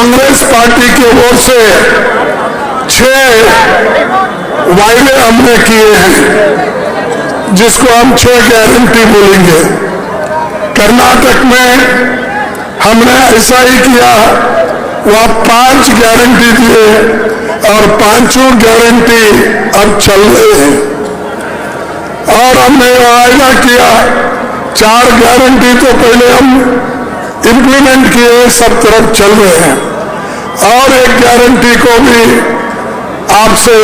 Congress party की ओर से 6 वायदे हमने किए हैं, जिसको हम 6 गारंटी बोलेंगे। कर्नाटक में हमने ऐसा ही किया, वह 5 गारंटी दिए और 5 गारंटी अब चल रहे हैं। और हमने वायदा किया 4 गारंटी तो पहले हम इंप्लीमेंट किए, सब तरफ चल रहे हैं। और 1 गारंटी को भी आपसे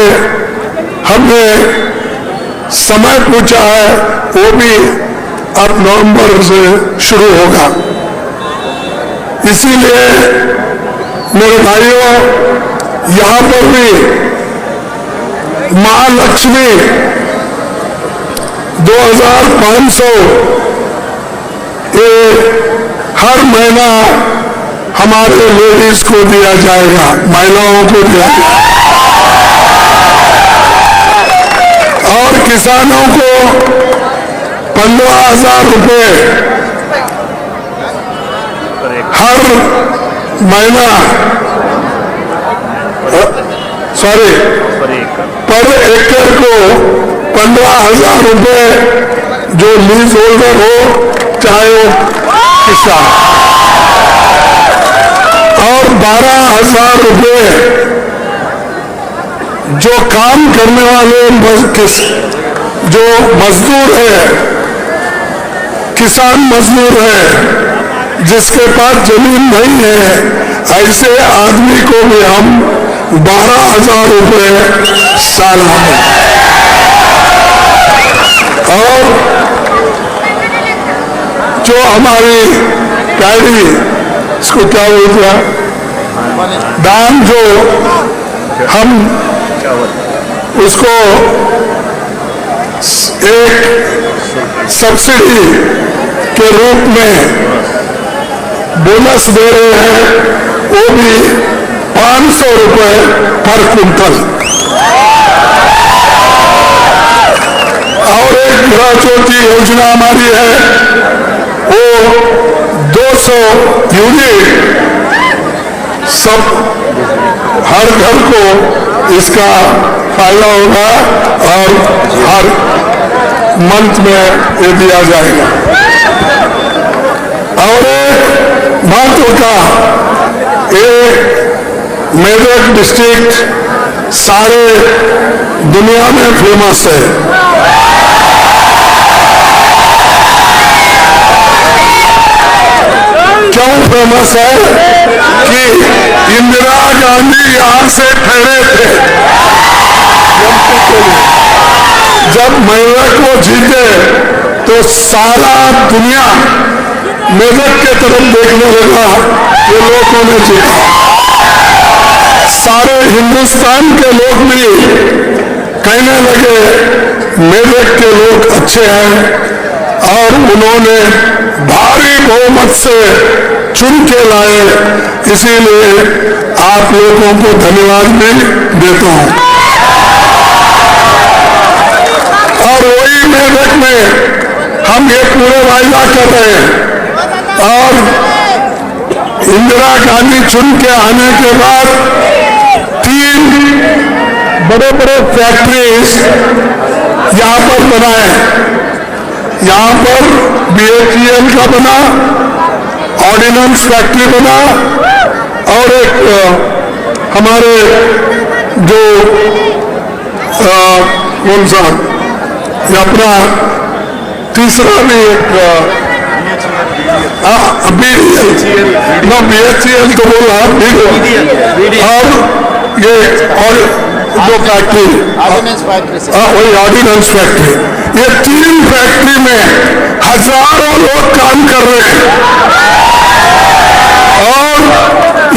हमने समय पूछा है, वो भी अब नवंबर से शुरू होगा। इसीलिए मेरे भाइयों, यहाँ पर भी महालक्ष्मी 2500 ये हर महीना हमारे लेडीज को दिया जाएगा, महिलाओं को दिया जाएगा। और किसानों को 15,000 रुपये हर महीना, पर एकड़ को 15,000 रुपये, जो लीज होल्डर हो चाहे वो किसान, और 12,000 रुपये जो काम करने वाले जो मजदूर है, किसान मजदूर है, जिसके पास जमीन नहीं है, ऐसे आदमी को भी हम 12,000 रुपये सालाना। और जो हमारी पैडी, इसको क्या बोलते हैं, धान, जो हम उसको एक सब्सिडी के रूप में बोनस दे रहे हैं, वो भी 500 रुपये पर क्विंटल। और एक गृह ज्योति योजना हमारी है, वो 200 यूनिट सब हर घर को इसका फायदा होगा और हर मंथ में ये दिया जाएगा। और एक महत्व का, एक मेरठ डिस्ट्रिक्ट सारे दुनिया में फेमस है। क्यों फेमस है? कि इंदिरा गांधी यहां से ठहरे थे जब मेरठ को जीते, तो सारा दुनिया मेरठ के तरफ देखने लगा, ये लोगों ने जीता। सारे हिंदुस्तान के लोग भी कहने लगे मेरठ के लोग अच्छे हैं, और उन्होंने भारी बहुमत से चुन के लाए। इसीलिए आप लोगों को धन्यवाद भी देता हूं। और वही मेरठ में हम ये पूरे वायदा कर रहे हैं। और इंदिरा गांधी चुन के आने के बाद 3 बड़े बड़े फैक्ट्रीज यहाँ पर बनाए। यहाँ पर BHEL का बना, ऑर्डिनेंस फैक्ट्री बना, और एक हमारे जो कौन सा ये अपना तीसरा भी एक BHEL तो बोला, और ये और जो फैक्ट्री, वही ऑर्डिनेंस फैक्ट्री, ये 3 फैक्ट्री में हजारों लोग काम कर रहे हैं। और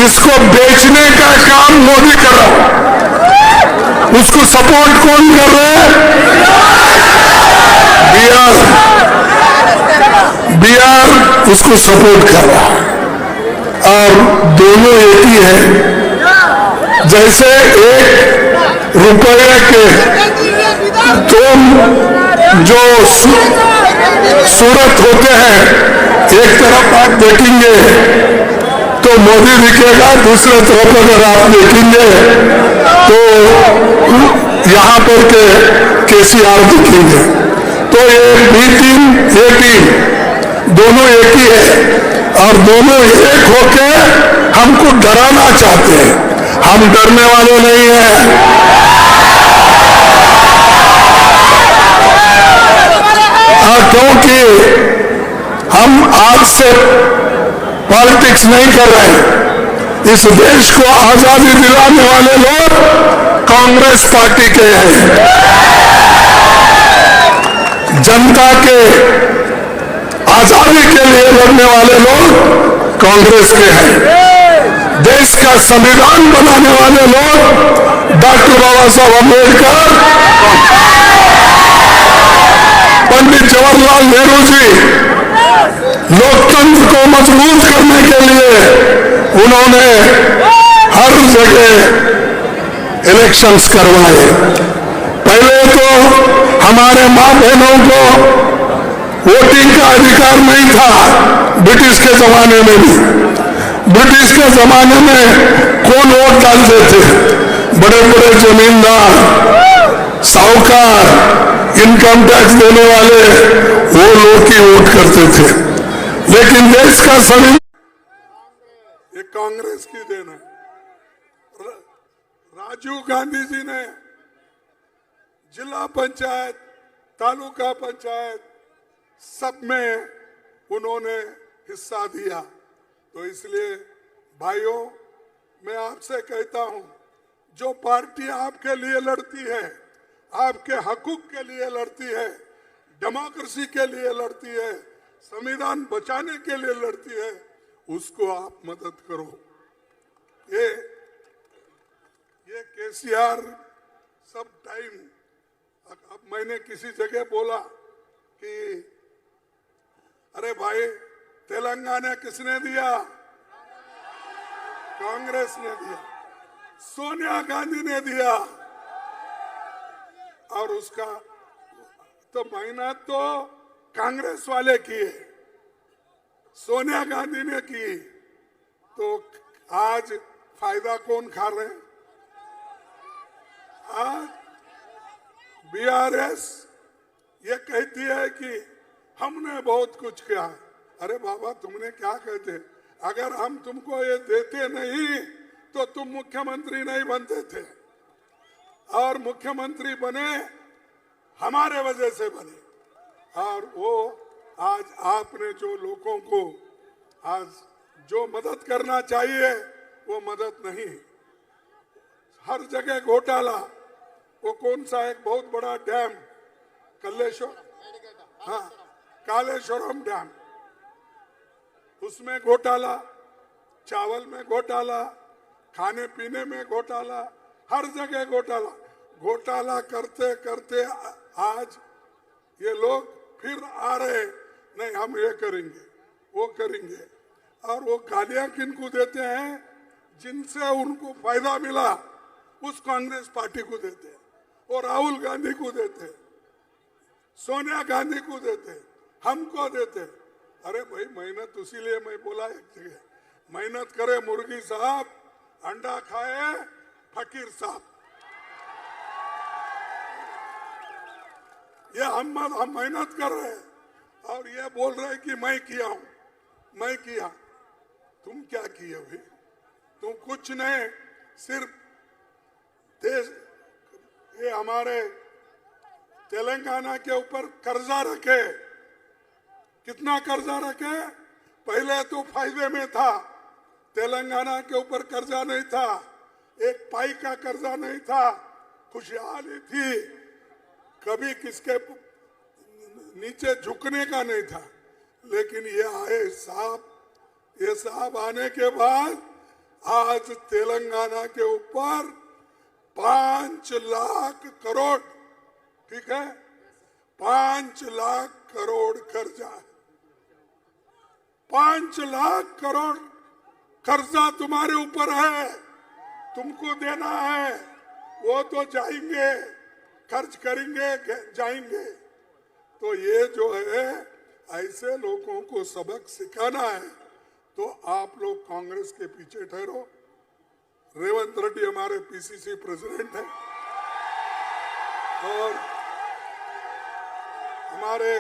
इसको बेचने का काम मोदी कर रहा है, उसको सपोर्ट कौन कर रहे हैं? बिहार उसको सपोर्ट कर रहा है। और दोनों एक ही है। जैसे 1 रुपये के तुम जो सूरत होते हैं, एक तरफ आप देखेंगे तो तो मोदी दिखेगा, दूसरे तरफ अगर आप देखेंगे तो यहाँ पर के केसीआर दिखेंगे। तो ये बी टीम ए टीम दोनों एक ही है और दोनों एक होके हमको डराना चाहते हैं। हम डरने वाले नहीं हैं। क्योंकि हम आज से पॉलिटिक्स नहीं कर रहे हैं। इस देश को आजादी दिलाने वाले लोग कांग्रेस पार्टी के हैं। जनता के आजादी के लिए लड़ने वाले लोग कांग्रेस के हैं। देश का संविधान बनाने वाले लोग डॉक्टर बाबा साहब अम्बेडकर, पंडित जवाहरलाल नेहरू जी लोकतंत्र को मजबूत करने के लिए उन्होंने हर जगह इलेक्शंस करवाए। पहले तो हमारे मां बहनों को वोटिंग का अधिकार नहीं था। ब्रिटिश के जमाने में भी, ब्रिटिश के जमाने में कौन वोट डालते थे? बड़े बड़े जमींदार, साहूकार, इनकम टैक्स देने वाले वो लोग ही वोट करते थे। लेकिन देश का संविधान ये कांग्रेस की देन है। राजीव गांधी जी ने जिला पंचायत, तालुका पंचायत सब में उन्होंने हिस्सा दिया। तो इसलिए भाइयों, मैं आपसे कहता हूं, जो पार्टी आपके लिए लड़ती है, आपके हकूक के लिए लड़ती है, डेमोक्रेसी के लिए लड़ती है, संविधान बचाने के लिए लड़ती है, उसको आप मदद करो। ये केसीआर सब टाइम, अब मैंने किसी जगह बोला कि अरे भाई तेलंगाना किसने दिया? कांग्रेस ने दिया, सोनिया गांधी ने दिया। और उसका तो मेहनत तो कांग्रेस वाले किए, सोनिया गांधी ने की। तो आज फायदा कौन खा रहे हैं? आज बीआरएस ये कहती है कि हमने बहुत कुछ किया। अरे बाबा, तुमने क्या कहते? अगर हम तुमको ये देते नहीं तो तुम मुख्यमंत्री नहीं बनते थे, और मुख्यमंत्री बने हमारे वजह से बने। और वो आज आपने जो लोगों को आज जो मदद करना चाहिए वो मदद नहीं, हर जगह घोटाला। वो कौन सा एक बहुत बड़ा डैम कल्लेश्वर, हाँ, कालेश्वरम डैम, उसमें घोटाला, चावल में घोटाला, खाने पीने में घोटाला, हर जगह घोटाला। घोटाला करते करते आज ये लोग फिर आ रहे, नहीं हम ये करेंगे वो करेंगे। और वो गालियां किनको देते हैं? जिनसे उनको फायदा मिला उस कांग्रेस पार्टी को देते हैं, और राहुल गांधी को देते, सोनिया गांधी को देते, हमको देते। अरे भाई, मेहनत, इसीलिए मैं बोला एक जगह, मेहनत करे मुर्गी साहब, अंडा खाए फकीर साहब। ये हम मेहनत कर रहे हैं और ये बोल रहे कि मैं किया हूं, मैं किया। तुम क्या किए भाई? तुम कुछ नहीं, सिर्फ देश, ये हमारे तेलंगाना के ऊपर कर्जा रखे। कितना कर्जा रखे? पहले तो फायदे में था, तेलंगाना के ऊपर कर्जा नहीं था, एक पाई का कर्जा नहीं था, खुशहाली थी, कभी किसके नीचे झुकने का नहीं था। लेकिन ये आए साहब, ये साहब आने के बाद आज तेलंगाना के ऊपर 5 लाख करोड़, ठीक है, 5 लाख करोड़ कर्जा है। 5 लाख करोड़ कर्जा तुम्हारे ऊपर है, तुमको देना है। वो तो जाएंगे, खर्च करेंगे, जाएंगे। तो ये जो है, ऐसे लोगों को सबक सिखाना है। तो आप लोग कांग्रेस के पीछे ठहरो। रेवंत रेड्डी हमारे पीसीसी प्रेसिडेंट हैं और हमारे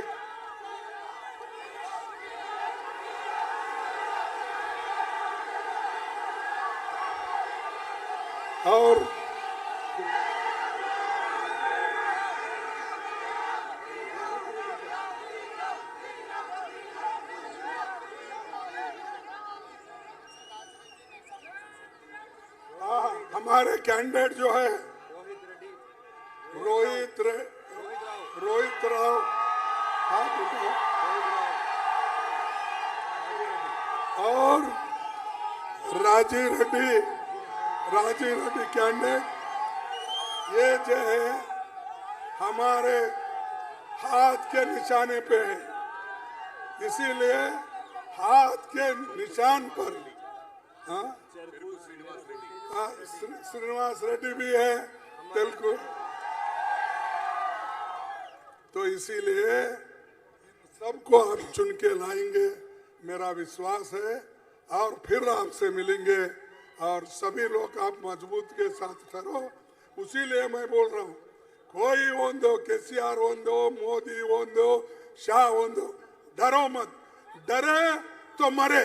और हमारे कैंडिडेट जो है रोहित राव, हाँ और राजीव रेड्डी कैंडिडेट, ये जो है हमारे हाथ के निशाने पे है, इसीलिए हाथ के निशान पर श्रीनिवास रेड्डी भी है तेलुगु, तो इसीलिए सबको आप चुन के लाएंगे, मेरा विश्वास है। और फिर आपसे मिलेंगे और सभी लोग आप मजबूत के साथ करो। उसीलिए मैं बोल रहा हूँ, कोई ओंदो, केसीआर ओंदो, मोदी ओंदो, शाह ओंदो, डरो मत, डरे तो मरे,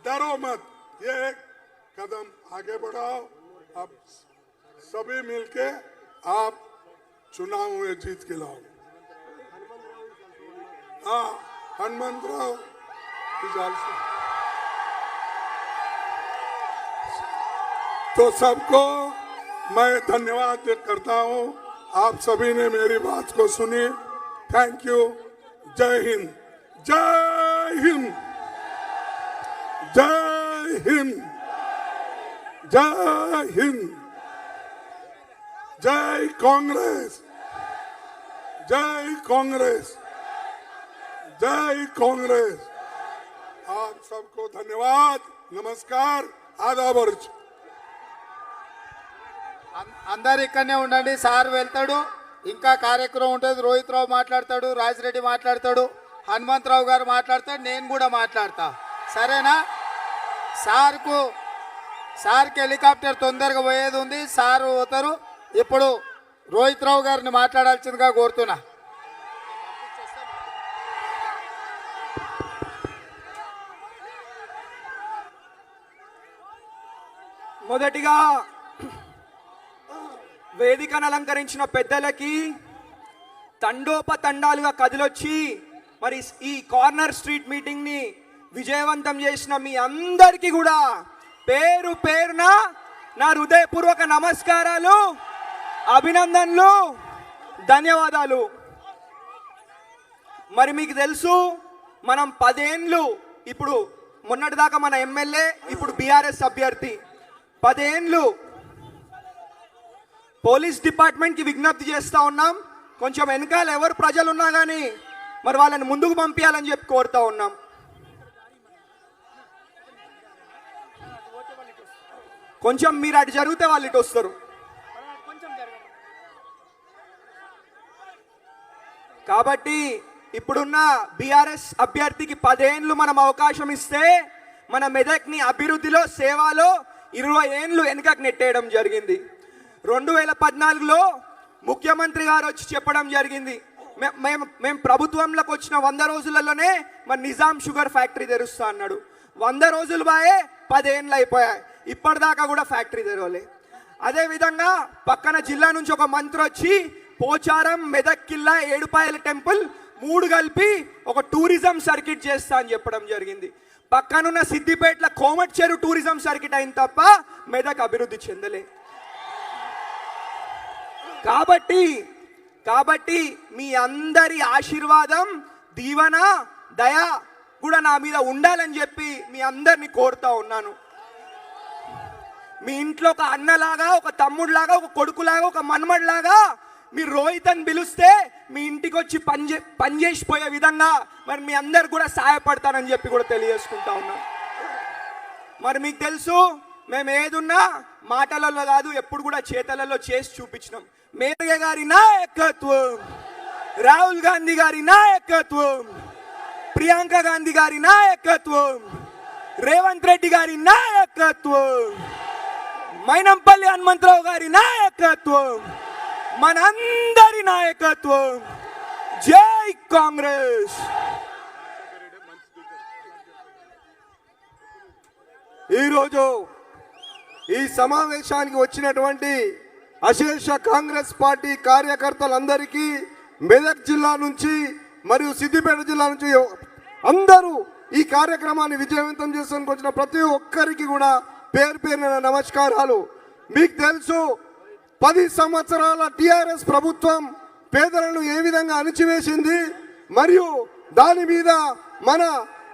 डरो मत। ये एक कदम आगे बढ़ाओ, अब सभी मिलके आप चुनाव में जीत के लाओ। हाँ, हनुमंतराव तो सबको मैं धन्यवाद करता हूँ। आप सभी ने मेरी बात को सुनी। Thank you. जय हिंद, जय हिंद, जय हिंद, जय हिंद, जय कांग्रेस, जय कांग्रेस, जय कांग्रेस। आप सबको धन्यवाद, नमस्कार, आदाब। అందరు ఇక్కడనే ఉండండి, సార్ వెళ్తాడు, ఇంకా కార్యక్రమం ఉంటుంది. రోహిత్ రావు మాట్లాడతాడు, రాజిరెడ్డి మాట్లాడతాడు, హనుమంతరావు గారు మాట్లాడతాడు, నేను కూడా మాట్లాడతా, సరేనా? సార్కి హెలికాప్టర్ తొందరగా పోయేది ఉంది, సార్ పోతారు. ఇప్పుడు రోహిత్ రావు గారిని మాట్లాడాల్సిందిగా కోరుతున్నా. మొదటిగా వేదికను అలంకరించిన పెద్దలకి, తండోపతండాలుగా కదిలొచ్చి మరి ఈ కార్నర్ స్ట్రీట్ మీటింగ్ని విజయవంతం చేసిన మీ అందరికీ కూడా పేరు పేరున నా హృదయపూర్వక నమస్కారాలు, అభినందనలు, ధన్యవాదాలు. మరి మీకు తెలుసు, మనం 10 ఏళ్ళు, ఇప్పుడు మొన్నటిదాకా మన ఎమ్మెల్యే, ఇప్పుడు బీఆర్ఎస్ అభ్యర్థి, 10 ఏళ్ళు పోలీస్ డిపార్ట్మెంట్కి విజ్ఞప్తి చేస్తూ ఉన్నాం. కొంచెం వెనకాల ఎవరు ప్రజలు ఉన్నా కానీ మరి వాళ్ళని ముందుకు పంపించాలని చెప్పి కోరుతూ ఉన్నాం. కొంచెం మీరు అటు జరిగితే వాళ్ళు ఇటు వస్తారు. కాబట్టి ఇప్పుడున్న బీఆర్ఎస్ అభ్యర్థికి 10 ఏళ్ళు మనం అవకాశం ఇస్తే మన మెదక్ని అభివృద్ధిలో, సేవలో 20 ఏళ్ళు వెనుకకు నెట్టేయడం జరిగింది. 2014లో ముఖ్యమంత్రి గారు వచ్చి చెప్పడం జరిగింది, మేము ప్రభుత్వంలోకి వచ్చిన 100 రోజులలోనే మన నిజాం షుగర్ ఫ్యాక్టరీ తెరుస్తా అన్నాడు. 100 రోజులు బాయే 10 ఏళ్ళు అయిపోయాయి, ఇప్పటిదాకా కూడా ఫ్యాక్టరీ తెరవలే. అదేవిధంగా పక్కన జిల్లా నుంచి ఒక మంత్రి వచ్చి పోచారం, మెదక్ కిల్లా, ఏడుపాయల టెంపుల్ 3 కలిపి ఒక టూరిజం సర్కిట్ చేస్తా అని చెప్పడం జరిగింది. పక్కనున్న సిద్దిపేటల కోమట్ చెరువు టూరిజం సర్కిట్ అయిన తప్ప మెదక్ అభివృద్ధి చెందలే. కాబట్టి మీ అందరి ఆశీర్వాదం, దీవెన, దయ కూడా నా మీద ఉండాలని చెప్పి మీ అందరిని కోరుతా ఉన్నాను. మీ ఇంట్లో ఒక అన్నలాగా, ఒక తమ్ముడిలాగా, ఒక కొడుకులాగా, ఒక మనమడిలాగా మీరు రోహిత్ అని పిలిస్తే మీ ఇంటికి వచ్చి పనిచేసిపోయే విధంగా మరి మీ అందరు కూడా సహాయపడతానని చెప్పి కూడా తెలియజేసుకుంటా ఉన్నాను. మరి మీకు తెలుసు, మేము ఏదున్నా మాటలలో కాదు, ఎప్పుడు కూడా చేతలలో చేసి చూపించినాం. మేనయ్య గారి నాయకత్వం, రాహుల్ గాంధీ గారి నాయకత్వం, ప్రియాంక గాంధీ గారి నాయకత్వం, రేవంత్ రెడ్డి గారి నాయకత్వం, మైనంపల్లి హనుమంతరావు గారి నాయకత్వం, మనందరి నాయకత్వం. జై కాంగ్రెస్. ఈరోజు ఈ సమావేశానికి వచ్చినటువంటి అశేష కాంగ్రెస్ పార్టీ కార్యకర్తలందరికీ మెదక్ జిల్లా నుంచి మరియు సిద్దిపేట జిల్లా నుంచి అందరూ ఈ కార్యక్రమాన్ని విజయవంతం చేసుకొని వచ్చిన ప్రతి ఒక్కరికి కూడా పేరు పేరున నమస్కారాలు. మీకు తెలుసు 10 సంవత్సరాల టిఆర్ఎస్ ప్రభుత్వం పేదలను ఏ విధంగా అణిచివేసింది మరియు దాని మీద మన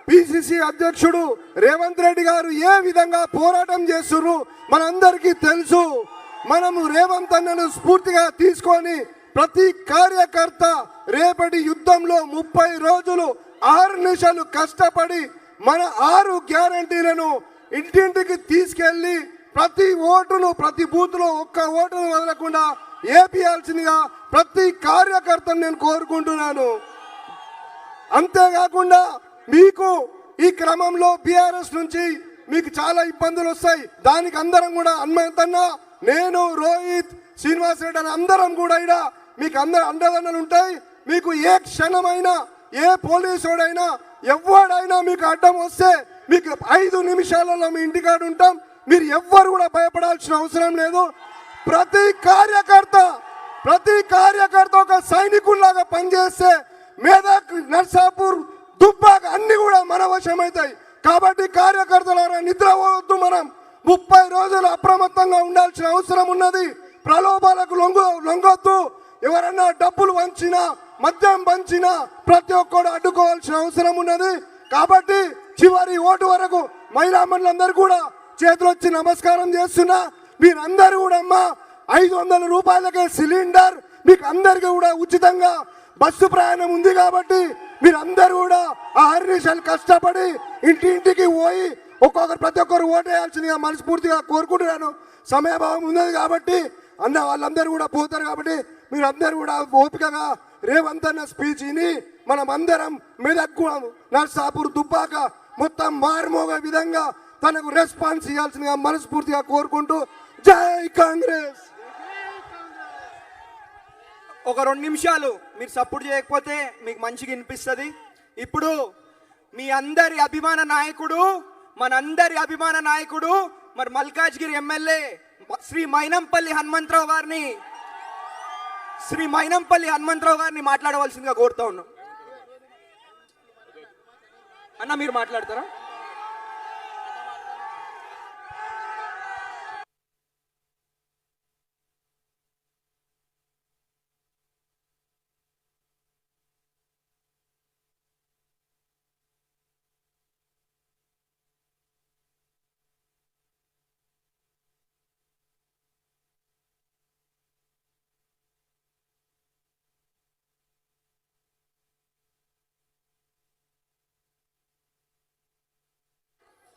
పిసిసి అధ్యక్షుడు రేవంత్ రెడ్డి గారు ఏ విధంగా పోరాటం చేస్తున్నారు మనందరికీ తెలుసు. మనము రేవంత్ అన్నను స్ఫూర్తిగా తీసుకొని ప్రతి కార్యకర్త రేపటి యుద్ధంలో 30 రోజులు 6 నిమిషాలు కష్టపడి మన 6 గ్యారంటీలను ఇంటింటికి తీసుకెళ్లి ప్రతి ఓటును ప్రతి బూత్ లో ఒక్క ఓటును వదలకుండా ఏపీయాల్సిందిగా ప్రతి కార్యకర్తను నేను కోరుకుంటున్నాను. అంతేకాకుండా మీకు ఈ క్రమంలో బీఆర్ఎస్ నుంచి మీకు చాలా ఇబ్బందులు వస్తాయి. దానికి అందరం కూడా హనుమంతన్న, నేను, రోహిత్, శ్రీనివాస్ రెడ్డి అని అందరం కూడా ఇక్కడ మీకు అందరు అండదండలు ఉంటాయి. మీకు ఏ క్షణమైనా ఏ పోలీసుడైనా ఎవడైనా మీకు అడ్డం వస్తే మీకు 5 నిమిషాలలో మీ ఇంటికాడ ఉంటాం. మీరు ఎవ్వరు కూడా భయపడాల్సిన అవసరం లేదు. ప్రతి కార్యకర్త ఒక సైనికుల్లాగా పనిచేస్తే మెదక్, నర్సాపూర్, దుబ్బాక అన్ని కూడా మన వశమవుతాయి. కాబట్టి కార్యకర్తల నిద్రపోవద్దు. మనం 30 రోజులు అప్రమత్తంగా ఉండాల్సిన అవసరం ఉన్నది. ప్రలోభాలకు లొంగొద్దు. ఎవరన్నా డబ్బులు వంచినా మద్యం పంచినా ప్రతి ఒక్కరు అడ్డుకోవాల్సిన అవసరం ఉన్నది. కాబట్టి చివరి ఓటు వరకు మహిళా మండలందరూ కూడా చేతులు వచ్చి నమస్కారం చేస్తున్నా. మీరందరూ కూడా అమ్మా 500 రూపాయలకే సిలిండర్ మీకు అందరికీ కూడా ఉచితంగా బస్సు ప్రయాణం ఉంది. కాబట్టి మీరందరూ కూడా ఆ 6 నిమిషాలు కష్టపడి ఇంటింటికి పోయి ప్రతి ఒక్కరు ఓటేయాల్సిందిగా మనస్ఫూర్తిగా కోరుకుంటున్నాను. సమయభావం ఉన్నది కాబట్టి అన్న వాళ్ళందరూ కూడా పోతారు. కాబట్టి మీరందరూ కూడా ఓపికగా రేవంత్ అన్న స్పీచ్ విని మనం అందరం మెదక్, నర్సాపూర్, దుబ్బాక మొత్తం మారుమోగే విధంగా తనకు రెస్పాన్స్ ఇవ్వాల్సిందిగా మనస్ఫూర్తిగా కోరుకుంటూ జై కాంగ్రెస్. ఒక 2 నిమిషాలు మీరు సపోర్ట్ చేయకపోతే మీకు మంచిగా వినిపిస్తుంది. ఇప్పుడు మీ అందరి అభిమాన నాయకుడు, మనందరి అభిమాన నాయకుడు, మరి మల్కాజ్గిరి ఎమ్మెల్యే శ్రీ మైనంపల్లి హనుమంతరావు గారిని మాట్లాడవలసిందిగా కోరుతా ఉన్నాం. అన్న మీరు మాట్లాడతారా?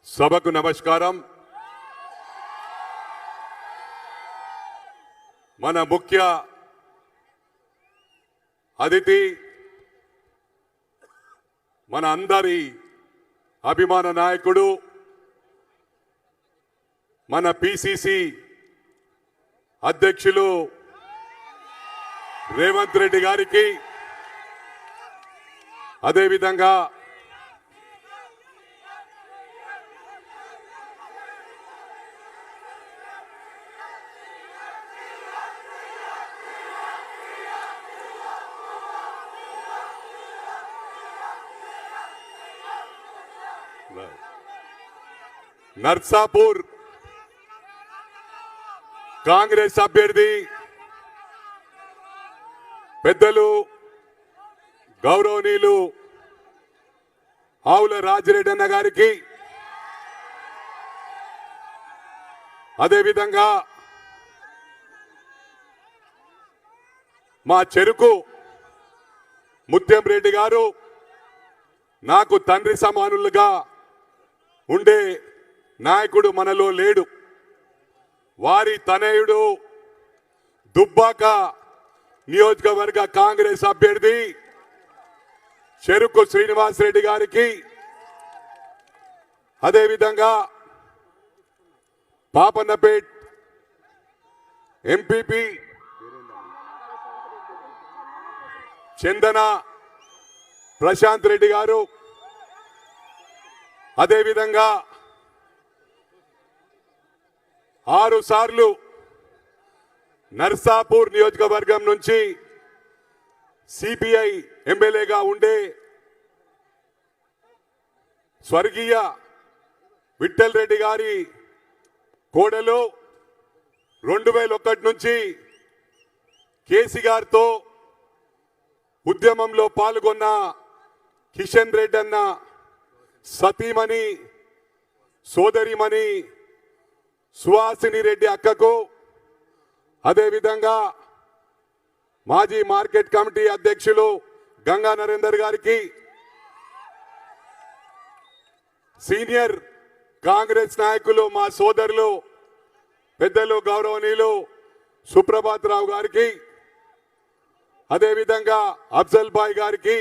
సభకు నమస్కారం. మన ముఖ్య అతిథి మన అందరి అభిమాన నాయకుడు మన పిసిసి అధ్యక్షులు రేవంత్ రెడ్డి గారికి, అదేవిధంగా నర్సాపూర్ కాంగ్రెస్ అభ్యర్థి పెద్దలు గౌరవనీయులు ఆవుల రాజిరెడ్డి అన్న గారికి, అదేవిధంగా మా చెరుకు ముత్యం రెడ్డి గారు నాకు తండ్రి సమానులుగా ఉండే నాయకుడు మనలో లేడు. వారి తనయుడు దుబ్బాక నియోజకవర్గ కాంగ్రెస్ అభ్యర్థి చెరుకు శ్రీనివాస్ రెడ్డి గారికి, అదేవిధంగా పాపన్నపేట్ ఎంపీపీ చందన ప్రశాంత్ రెడ్డి గారు, అదేవిధంగా 6 సార్లు నర్సాపూర్ నియోజకవర్గం నుంచి సిపిఐ ఎమ్మెల్యేగా ఉండే స్వర్గీయ విఠల్ రెడ్డి గారి కోడలు 2001 నుంచి కేసీ గారితో ఉద్యమంలో పాల్గొన్న కిషన్ రెడ్డి అన్న సతీమణి సోదరిమణి సుహాసిని రెడ్డి అక్కకు, అదేవిధంగా మాజీ మార్కెట్ కమిటీ అధ్యక్షులు గంగా నరేందర్ గారికి, సీనియర్ కాంగ్రెస్ నాయకులు మా సోదరులు పెద్దలు గౌరవనీయులు సుప్రభాత్ రావు గారికి, అదేవిధంగా అఫ్జల్ బాయ్ గారికి,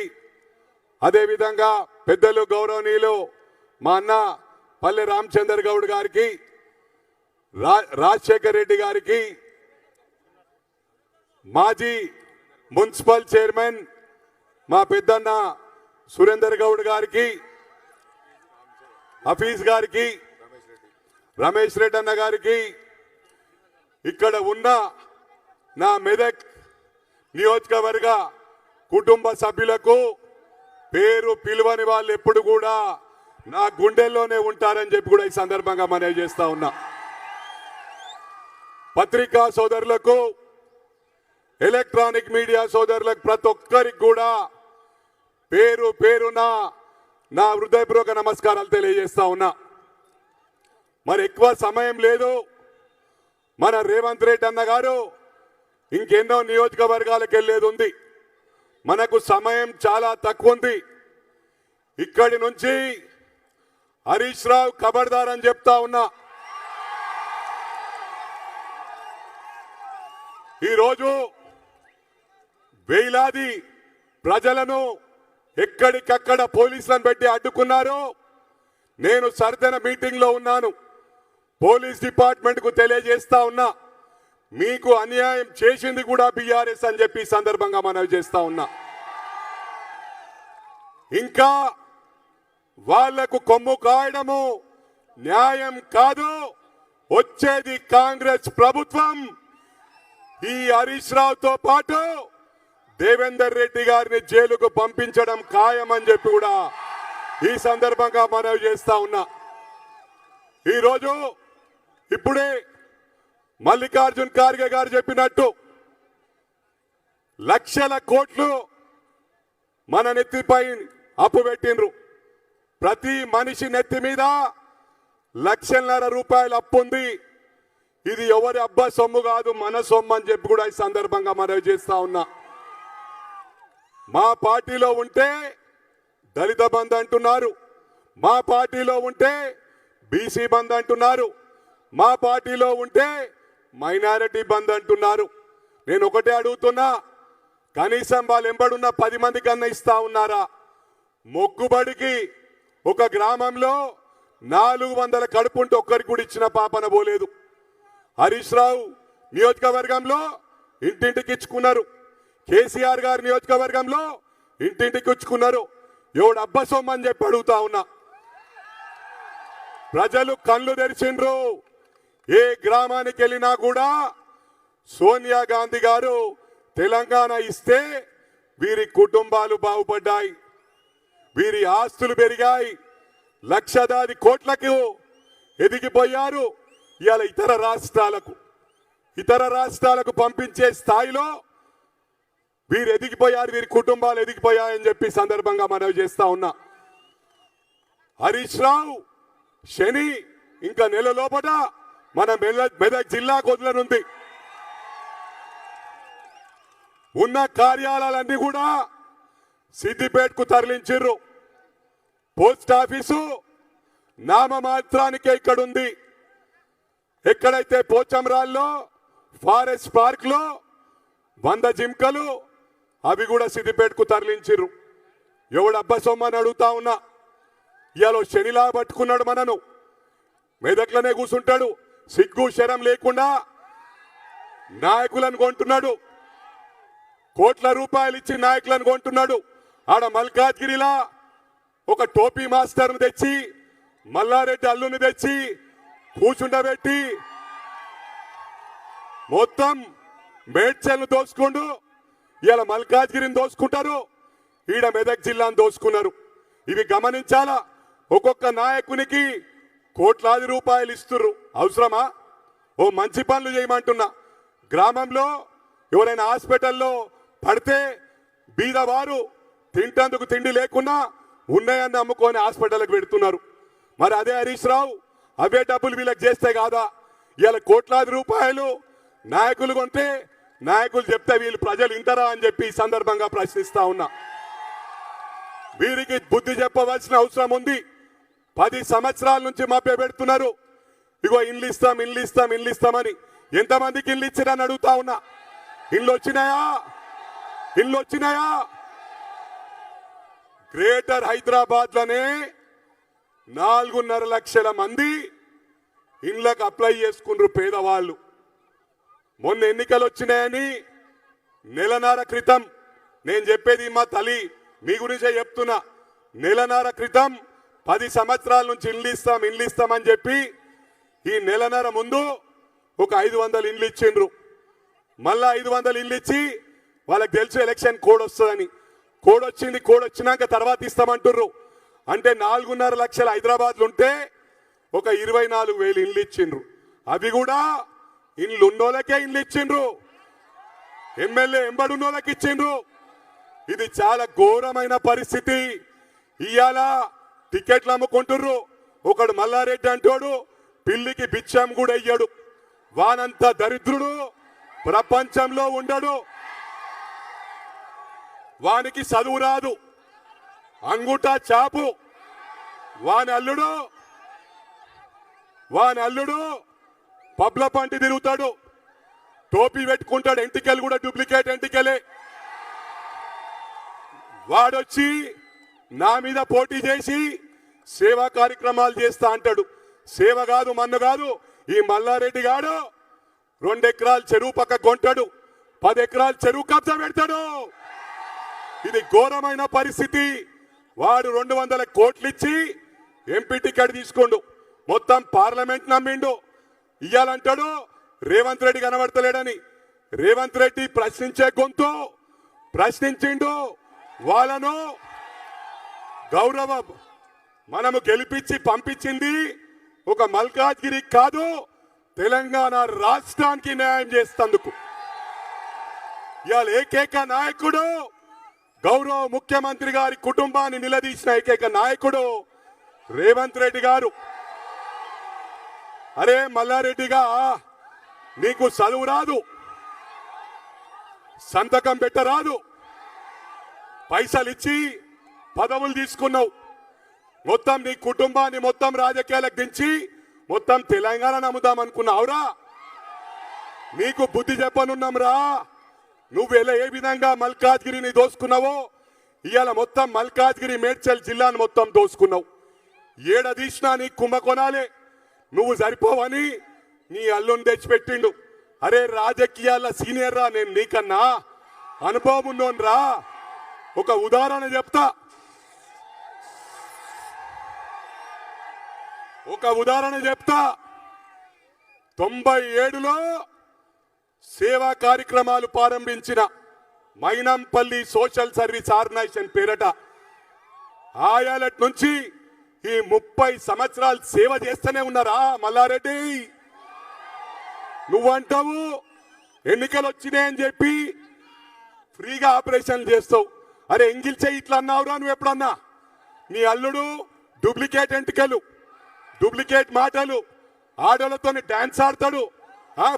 అదేవిధంగా పెద్దలు గౌరవనీయులు మా అన్న పల్లె రామచందర్ గౌడ్ గారికి, రాజశేఖర్ రెడ్డి గారికి, మాజీ మున్సిపల్ చైర్మన్ మా పెద్దన్న సురేందర్ గౌడ్ గారికి, హఫీజ్ గారికి, రమేష్ రెడ్డి అన్న గారికి, ఇక్కడ ఉన్న నా మెదక్ నియోజకవర్గ కుటుంబ సభ్యులకు, పేరు పిలువని వాళ్ళు ఎప్పుడు కూడా నా గుండెల్లోనే ఉంటారని చెప్పి కూడా ఈ సందర్భంగా మనవి చేస్తా ఉన్నా. పత్రికా సోదరులకు, ఎలక్ట్రానిక్ మీడియా సోదరులకు ప్రతి ఒక్కరికి కూడా పేరు పేరున నా హృదయపూర్వక నమస్కారాలు తెలియజేస్తా ఉన్నా. మరి ఎక్కువ సమయం లేదు, మన రేవంత్ రెడ్డి అన్న గారు ఇంకెన్నో నియోజకవర్గాలకు వెళ్ళేది ఉంది. మనకు సమయం చాలా తక్కువ ఉంది. ఇక్కడి నుంచి హరీష్ రావు ఖబర్దార్ అని చెప్తా ఉన్నా. ఈరోజు వేలాది ప్రజలను ఎక్కడికక్కడ పోలీసులను పెట్టి అడ్డుకున్నారు. నేను సర్దన మీటింగ్ లో ఉన్నాను. పోలీస్ డిపార్ట్మెంట్ కు తెలియజేస్తా ఉన్నా, మీకు అన్యాయం చేసింది కూడా బీఆర్ఎస్ అని చెప్పి సందర్భంగా మనవి చేస్తా ఉన్నా. ఇంకా వాళ్లకు కొమ్ము కాయడము న్యాయం కాదు. వచ్చేది కాంగ్రెస్ ప్రభుత్వం. ఈ హరీష్ రావుతో పాటు దేవేందర్ రెడ్డి గారిని జైలుకు పంపించడం ఖాయమని చెప్పి కూడా ఈ సందర్భంగా మనవి చేస్తా ఉన్నా. ఈరోజు ఇప్పుడే మల్లికార్జున్ ఖార్గే గారు చెప్పినట్టు లక్షల కోట్లు మన నెత్తిపై అప్పు పెట్టిండ్రు. ప్రతి మనిషి నెత్తి మీద 1.5 లక్షల రూపాయలు అప్పు ఉంది. ఇది ఎవరి అబ్బా సొమ్ము కాదు, మన సొమ్ము అని చెప్పి కూడా ఈ సందర్భంగా మనవి చేస్తా ఉన్నా. మా పార్టీలో ఉంటే దళిత బంధు అంటున్నారు, మా పార్టీలో ఉంటే బీసీ బంధు అంటున్నారు, మా పార్టీలో ఉంటే మైనారిటీ బంధు అంటున్నారు. నేను ఒకటే అడుగుతున్నా, కనీసం వాళ్ళు ఎంబడున్న 10 మంది కన్నా ఇస్తా ఉన్నారా? మొక్కుబడికి ఒక గ్రామంలో 400 కడుపుంటే ఒక్కరికి కూడా ఇచ్చిన పాపన పోలేదు. హరీష్ రావు నియోజకవర్గంలో ఇంటింటికి ఇచ్చుకున్నారు. కేసీఆర్ గారి నియోజకవర్గంలో ఇంటింటికి ఇచ్చుకున్నారు. ఎవడు అబ్బ సొమ్ము అని చెప్పి అడుగుతా ఉన్నా. ప్రజలు కళ్ళు తెరిచిండ్రు. ఏ గ్రామానికి వెళ్ళినా కూడా సోనియా గాంధీ గారు తెలంగాణ ఇస్తే వీరి కుటుంబాలు బాగుపడ్డాయి, వీరి ఆస్తులు పెరిగాయి, లక్షలాది కోట్లకు ఎదిగిపోయారు. ఇవాళ ఇతర రాష్ట్రాలకు పంపించే స్థాయిలో వీరు ఎదిగిపోయారు, వీరి కుటుంబాలు ఎదిగిపోయాయని చెప్పి సందర్భంగా మనవి చేస్తా ఉన్నా. హరీష్ రావు శని ఇంకా నెల లోపల మన మెదక్ జిల్లాకు వదలనుంది. ఉన్న కార్యాలయాలన్నీ కూడా సిద్దిపేటకు తరలించిర్రు. పోస్ట్ ఆఫీసు నామమాత్రానికే ఇక్కడ ఉంది. ఎక్కడైతే పోచంరాల్లో ఫారెస్ట్ పార్క్ లో 100 జింకలు అవి కూడా సిద్దిపేటకు తరలించిర్రు. ఎవడు అబ్బా సొమ్మని అడుగుతా ఉన్నా. ఇవాళ శనిలా పట్టుకున్నాడు మనను, మెదక్లనే కూర్చుంటాడు, సిగ్గు శరం లేకుండా నాయకులను కొంటున్నాడు, కోట్ల రూపాయలు ఇచ్చి నాయకులను కొంటున్నాడు. ఆడ మల్కాజ్గిరిలా ఒక టోపీ మాస్టర్ను తెచ్చి, మల్లారెడ్డి అల్లుని తెచ్చి కూర్చుండబెట్టి మొత్తం మేడ్చల్ను దోసుకుంటూ ఇలా మల్కాజ్గిరిని దోసుకుంటారు, ఈడ మెదక్ జిల్లాను దోసుకున్నారు. ఇవి గమనించాలా. ఒక్కొక్క నాయకునికి కోట్లాది రూపాయలు ఇస్తుర్రు. అవసరమా? ఓ మంచి పనులు చేయమంటున్నా. గ్రామంలో ఎవరైనా హాస్పిటల్లో పడితే బీదవారు తింటందుకు తిండి లేకున్నా ఉన్నాయని అమ్ముకొని హాస్పిటల్కి పెడుతున్నారు. మరి అదే హరీష్ రావు అవే డబ్బులు వీళ్ళకి చేస్తే కాదా? ఇలా కోట్లాది రూపాయలు నాయకులు కొంటే నాయకులు చెప్తే వీళ్ళు ప్రజలు వింటారా అని చెప్పి ఈ సందర్భంగా ప్రశ్నిస్తా ఉన్నా. వీరికి బుద్ధి చెప్పవలసిన అవసరం ఉంది. 10 సంవత్సరాల నుంచి మభ్య పెడుతున్నారు. ఇగో ఇల్లు ఇస్తాం, ఇల్లు ఇస్తాం, ఇల్లు ఇస్తామని. ఎంతమందికి ఇల్లు ఇచ్చిరని అడుగుతా ఉన్నా. ఇల్లు వచ్చినాయా? ఇల్లు వచ్చినాయా? గ్రేటర్ హైదరాబాద్ లోనే 4.5 లక్షల మంది ఇళ్లకు అప్లై చేసుకున్నారు పేదవాళ్ళు. మొన్న ఎన్నికలు వచ్చినాయని నెలన్నర క్రితం, నేను చెప్పేది మా తల్లి మీ గురించే చెప్తున్నా, నెలన్నర క్రితం 10 సంవత్సరాల నుంచి ఇల్లు ఇస్తాం, ఇల్లు ఇస్తామని చెప్పి ఈ నెలన్నర ముందు ఒక 500 ఇల్లు ఇచ్చిండ్రు. మళ్ళా 500 ఇల్లు ఇచ్చి వాళ్ళకి తెలుసు ఎలక్షన్ కోడ్ వస్తుందని. కోడ్ వచ్చింది, కోడ్ వచ్చినాక తర్వాత ఇస్తామంటుర్రు. అంటే 4.5 లక్షల హైదరాబాద్లు ఉంటే ఒక 24,000 ఇల్లు ఇచ్చిండ్రు. అవి కూడా ఇల్లు ఉన్నోళ్ళకే ఇల్లు ఇచ్చిండ్రు, ఎమ్మెల్యే ఎంబడున్నోళ్ళకి ఇచ్చిండ్రు. ఇది చాలా ఘోరమైన పరిస్థితి. ఇవాళ టికెట్లు అమ్ముకుంటుర్రు. ఒకడు మల్లారెడ్డి అంటోడు పిల్లికి బిచ్చం కూడా అయ్యాడు. వానంత దరిద్రుడు ప్రపంచంలో ఉండడు. వానికి చదువు రాదు, అంగుటా చాపు. వాని అల్లుడు పబ్ల పంటి తిరుగుతాడు, టోపీ పెట్టుకుంటాడు, ఎంటికలు కూడా డూప్లికేట్ ఎంటికలే. వాడొచ్చి నా మీద పోటీ చేసి సేవా కార్యక్రమాలు చేస్తా అంటాడు. సేవ కాదు, మన్ను కాదు. ఈ మల్లారెడ్డి గాడు 2 ఎకరాలు చెరువు పక్క కొంటాడు, 10 ఎకరాలు చెరువు కబ్జా పెడతాడు. ఇది ఘోరమైన పరిస్థితి. వాడు 200 కోట్లు ఇచ్చి ఎంపీ టికెట్ తీసుకోండు, మొత్తం పార్లమెంట్ నమ్మిండు. ఇయ్యాలంటాడు రేవంత్ రెడ్డి కనబడతలేడని. రేవంత్ రెడ్డి ప్రశ్నించే గొంతు ప్రశ్నించిండు. వాళ్ళను గౌరవం మనము గెలిపించి పంపించింది ఒక మల్కాజ్గిరి కాదు, తెలంగాణ రాష్ట్రానికి న్యాయం చేస్తందుకు. ఇవాళ ఏకైక నాయకుడు, గౌరవ ముఖ్యమంత్రి గారి కుటుంబాన్ని నిలదీసిన ఏకైక నాయకుడు రేవంత్ రెడ్డి గారు. అరే మల్లారెడ్డిగా, నీకు చదువు రాదు, సంతకం పెట్టరాదు, పైసలు ఇచ్చి పదవులు తీసుకున్నావు, మొత్తం నీ కుటుంబాన్ని మొత్తం రాజకీయాలకు దించి మొత్తం తెలంగాణ నమ్ముదాం అనుకున్నావురా? నీకు బుద్ధి చెప్పనున్నాం రా. నువ్వు ఏ విధంగా మల్కాజ్గిరిని దోసుకున్నావో ఇవాళ మొత్తం మల్కాజ్గిరి మేడ్చల్ జిల్లాను మొత్తం దోసుకున్నావు. ఏడదీసినా నీ కుంభకోణాలే. నువ్వు సరిపోవని నీ అల్లుని తెచ్చిపెట్టిండు. అరే రాజకీయాల సీనియర్ రా, నేను నీకన్నా అనుభవం ఉన్నోను రా. ఒక ఉదాహరణ చెప్తా. 97లో సేవా కార్యక్రమాలు ప్రారంభించిన మైనంపల్లి సోషల్ సర్వీస్ ఆర్గనైజేషన్ పేరట ఆయాలట్ నుంచి ఈ 30 సంవత్సరాలు సేవ చేస్తూనే ఉన్నారా మల్లారెడ్డి? నువ్వంటావు ఎన్నికలు వచ్చినాయని చెప్పి ఫ్రీగా ఆపరేషన్లు చేస్తావు. అరే ఎంగిల్ చెయ్యి ఇట్లా అన్నావురా నువ్వు ఎప్పుడన్నా? నీ అల్లుడు డూప్లికేట్ ఎంటికలు, డూప్లికేట్ మాటలు, ఆడలతో డాన్స్ ఆడతాడు,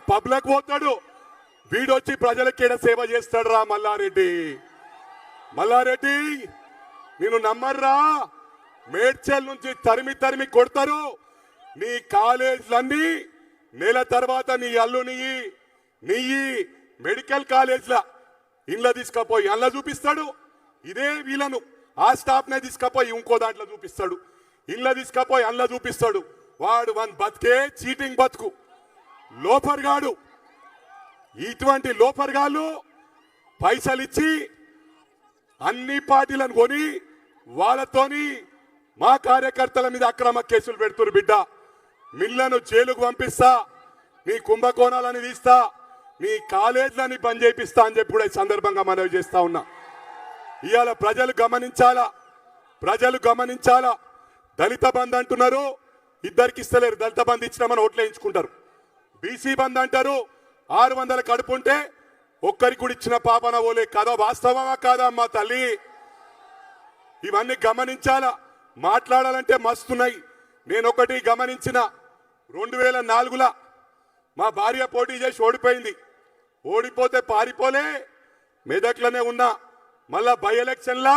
పబ్లకు పోతాడు. వీడొచ్చి ప్రజలకి ఈడ సేవ చేస్తాడు రా మల్లారెడ్డి. మల్లారెడ్డి నేను నమ్మర్రా. మేడ్చల్ నుంచి తరిమి తరిమి కొడతారు. నీ కాలేజీలన్నీ నెల తర్వాత నీ అల్లుని మెడికల్ కాలేజ్ల ఇండ్ల తీసుకపోయి అల్ల చూపిస్తాడు. ఇదే వీళ్ళను ఆ స్టాఫ్నే తీసుకపోయి ఇంకో దాంట్లో చూపిస్తాడు, ఇళ్ళ తీసుకపోయి అందులో చూపిస్తాడు. వాడు వన్ బతికే చీటింగ్ బతుకు, లోఫర్గాడు. ఇటువంటి లోఫర్గాళ్ళు పైసలు ఇచ్చి అన్ని పార్టీలను కొని వాళ్ళతోని మా కార్యకర్తల మీద అక్రమ కేసులు పెడుతున్నారు. బిడ్డ, మిల్లను జైలుకు పంపిస్తా, మీ కుంభకోణాలని తీస్తా, మీ కాలేజీలని బంద్ చేపిస్తా అని చెప్పి కూడా ఈ సందర్భంగా మనవి చేస్తా ఉన్నా. ఇవాళ ప్రజలు గమనించాలా, ప్రజలు గమనించాలా. దళిత బంధు అంటున్నారు, ఇద్దరికి ఇస్తలేరు. దళిత బంధు ఇచ్చినామని ఓట్లు వేయించుకుంటారు. బీసీ బంధు అంటారు, 600 కడుపు ఉంటే ఒక్కరికి కూడా ఇచ్చిన పాపన ఓలే. కదా వాస్తవమా కాదా అమ్మా తల్లి? ఇవన్నీ గమనించాలా. మాట్లాడాలంటే మస్తున్నాయి. నేను ఒకటి గమనించిన, 2004లో మా భార్య పోటీ చేసి ఓడిపోయింది. ఓడిపోతే పారిపోలే, మెదక్లోనే ఉన్నా. మళ్ళా బై ఎలక్షన్లా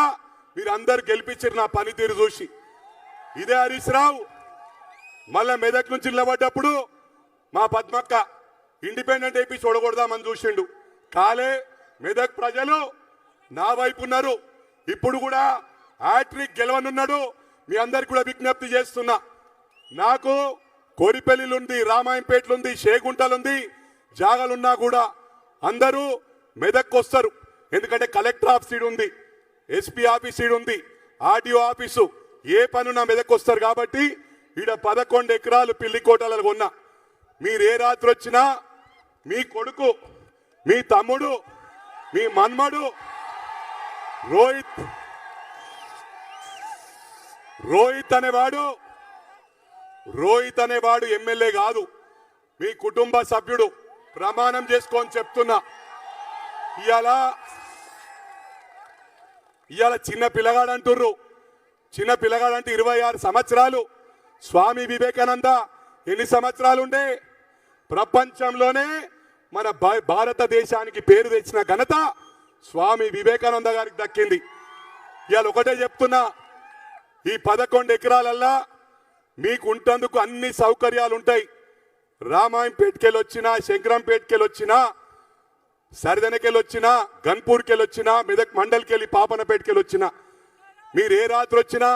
మీరు అందరు గెలిపించారు నా పనితీరు చూసి. ఇదే హరీష్ రావు మళ్ళా మెదక్ నుంచి నిలబడ్డప్పుడు మా పద్మక్క ఇండిపెండెంట్ అయిపోయి చూడకూడదామని చూసిండు. కాలే, మెదక్ ప్రజలు నా వైపు ఉన్నారు. ఇప్పుడు కూడా హ్యాట్రిక్ గెలవనున్నాడు. మీ అందరికి కూడా విజ్ఞప్తి చేస్తున్నా. నాకు కోరిపల్లిలుంది, రామాయంపేటలుంది, షేగుంటలుంది, జాగలున్నా కూడా అందరూ మెదక్కు వస్తారు. ఎందుకంటే కలెక్టర్ ఆఫీస్ సీడ్ ఉంది, ఎస్పీ ఆఫీస్ సీడ్ ఉంది, ఆర్డీఓ ఆఫీసు, ఏ పనున్నా మెదక్కు వస్తారు. కాబట్టి ఈడ 11 ఎకరాలు పిల్లికోటలలో కొన్నా. మీరు ఏ రాత్రి వచ్చినా మీ కొడుకు, మీ తమ్ముడు, మీ మన్మడు రోహిత్ అనేవాడు ఎమ్మెల్యే కాదు, మీ కుటుంబ సభ్యుడు. ప్రమాణం చేసుకొని చెప్తున్నా. ఇవాళ చిన్న పిల్లగాడు అంటుర్రు. చిన్న పిల్లగాడంటే 26 సంవత్సరాలు. స్వామి వివేకానంద ఎన్ని సంవత్సరాలు ఉండే? ప్రపంచంలోనే మన భారతదేశానికి పేరు తెచ్చిన ఘనత స్వామి వివేకానంద గారికి దక్కింది. ఇవాళ ఒకటే చెప్తున్నా, ఈ 11 ఎకరాలల్లా మీకు ఉంటందుకు అన్ని సౌకర్యాలు ఉంటాయి. రామాయంపేటకెళ్ళి వచ్చినా, శంకరంపేటకెళ్ళి వచ్చినా, సరిదనకెళ్ళి వచ్చినా, గన్పూర్కెళ్ళి వచ్చినా, మెదక్ మండలికెళ్ళి పాపనపేటకెళ్ళి వచ్చినా, మీరు ఏ రాత్రి వచ్చినా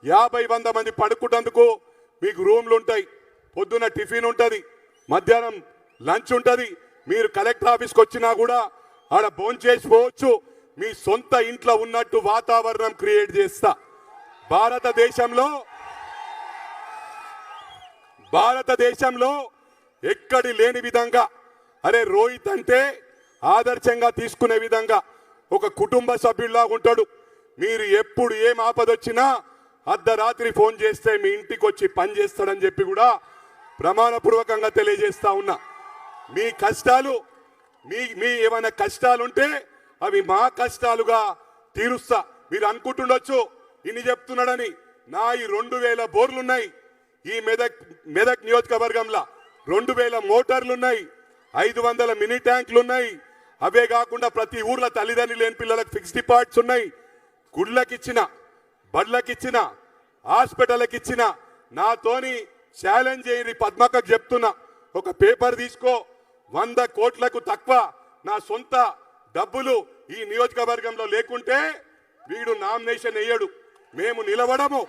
50-100 మంది పడుకుంటందుకు మీకు రూమ్లు ఉంటాయి. పొద్దున్న టిఫిన్ ఉంటుంది, మధ్యాహ్నం లంచ్ ఉంటుంది. మీరు కలెక్టర్ ఆఫీస్కి వచ్చినా కూడా ఆడ భోంచేసి పోవచ్చు. మీ సొంత ఇంట్లో ఉన్నట్టు వాతావరణం క్రియేట్ చేస్తా. భారతదేశంలో ఎక్కడి లేని విధంగా, అరే రోహిత్ అంటే ఆదర్శంగా తీసుకునే విధంగా ఒక కుటుంబ సభ్యుల్లా ఉంటాడు. మీరు ఎప్పుడు ఏం ఆపదొచ్చినా అర్ధరాత్రి ఫోన్ చేస్తే మీ ఇంటికి వచ్చి పని చేస్తాడని చెప్పి కూడా ప్రమాణపూర్వకంగా తెలియజేస్తా ఉన్నా. మీ కష్టాలు, మీ ఏమైనా కష్టాలుంటే అవి మా కష్టాలుగా తీరుస్తా. మీరు అనుకుంటుండొచ్చు ఇన్ని చెప్తున్నాడని. నా ఈ 2000 బోర్లున్నాయి ఈ మెదక్ నియోజకవర్గంలో. 2000 మోటార్లున్నాయి, 500 మినీ ట్యాంకులున్నాయి. అవే కాకుండా ప్రతి ఊర్లో తల్లిదండ్రులు లేని పిల్లలకు ఫిక్స్డ్ డిపాజిట్స్ ఉన్నాయి. గుళ్ళకిచ్చిన, బడ్లకిచ్చిన, హాస్పిటల్కిచ్చిన. నాతోని ఛాలెంజ్ చేయని పద్మక్కకు చెప్తున్నా, ఒక పేపర్ తీసుకో, 100 కోట్లకు తక్కువ నా సొంత డబ్బులు ఈ నియోజకవర్గంలో లేకుంటే వీడు నామినేషన్ వేయడు. మేము నిలబడము.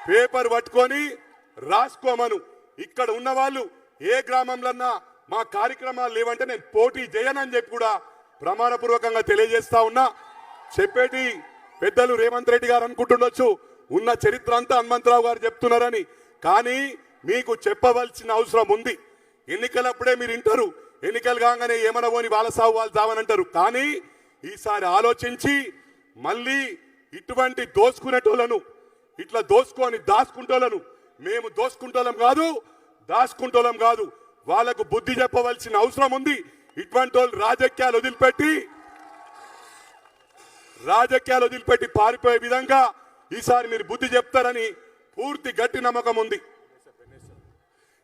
పేపర్ పట్టుకొని రాసుకోమను. ఇక్కడ ఉన్న వాళ్ళు ఏ గ్రామంలోన్నా మా కార్యక్రమాలు లేవంటే నేను పోటీ చేయనని చెప్పి కూడా ప్రమాణపూర్వకంగా తెలియజేస్తా ఉన్నా. చెప్పేటి పెద్దలు రేవంత్ రెడ్డి గారు అనుకుంటుండొచ్చు ఉన్న చరిత్ర అంతా హనుమంతరావు గారు చెప్తున్నారని. కానీ మీకు చెప్పవలసిన అవసరం ఉంది. ఎన్నికలప్పుడే మీరు వింటారు, ఎన్నికలు కాగానే ఏమన్నా పోని వాళ్ళ సాగు వాళ్ళు చావనంటారు. కానీ ఈసారి ఆలోచించి మళ్ళీ ఇటువంటి దోసుకునేటోళ్ళను, ఇట్లా దాచుకుంటోళ్ళను మేము దోసుకుంటోళ్ళం కాదు, దాచుకుంటోళ్ళం కాదు, వాళ్ళకు బుద్ధి చెప్పవలసిన అవసరం ఉంది. ఇటువంటి వాళ్ళు రాజకీయాలు వదిలిపెట్టి పారిపోయే విధంగా ఈసారి మీరు బుద్ధి చెప్తారని పూర్తి గట్టి నమ్మకం ఉంది.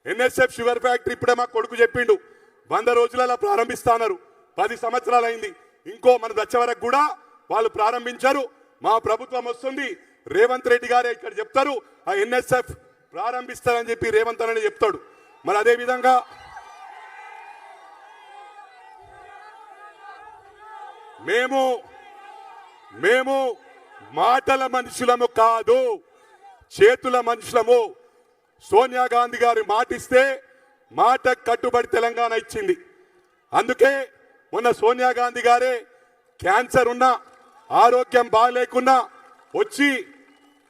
ఎన్ఎస్ఎఫ్ షుగర్ ఫ్యాక్టరీ ఇప్పుడే మా కొడుకు చెప్పిండు 100 రోజులలో ప్రారంభిస్తాన్నారు. 10 సంవత్సరాలు అయింది. ఇంకో మన వచ్చే వరకు కూడా వాళ్ళు ప్రారంభించారు. మా ప్రభుత్వం వస్తుంది, రేవంత్ రెడ్డి గారే ఇక్కడ చెప్తారు ఆ ఎన్ఎస్ఎఫ్ ప్రారంభిస్తారని చెప్పి రేవంత్ అని చెప్తాడు. మరి అదే విధంగా మేము మాటల మనుషులము కాదు, చేతుల మనుషులము. సోనియా గాంధీ గారు మాటిస్తే మాట కట్టుబడి తెలంగాణ ఇచ్చింది. అందుకే మొన్న సోనియా గాంధీ గారే క్యాన్సర్ ఉన్నా ఆరోగ్యం బాగాలేకున్నా వచ్చి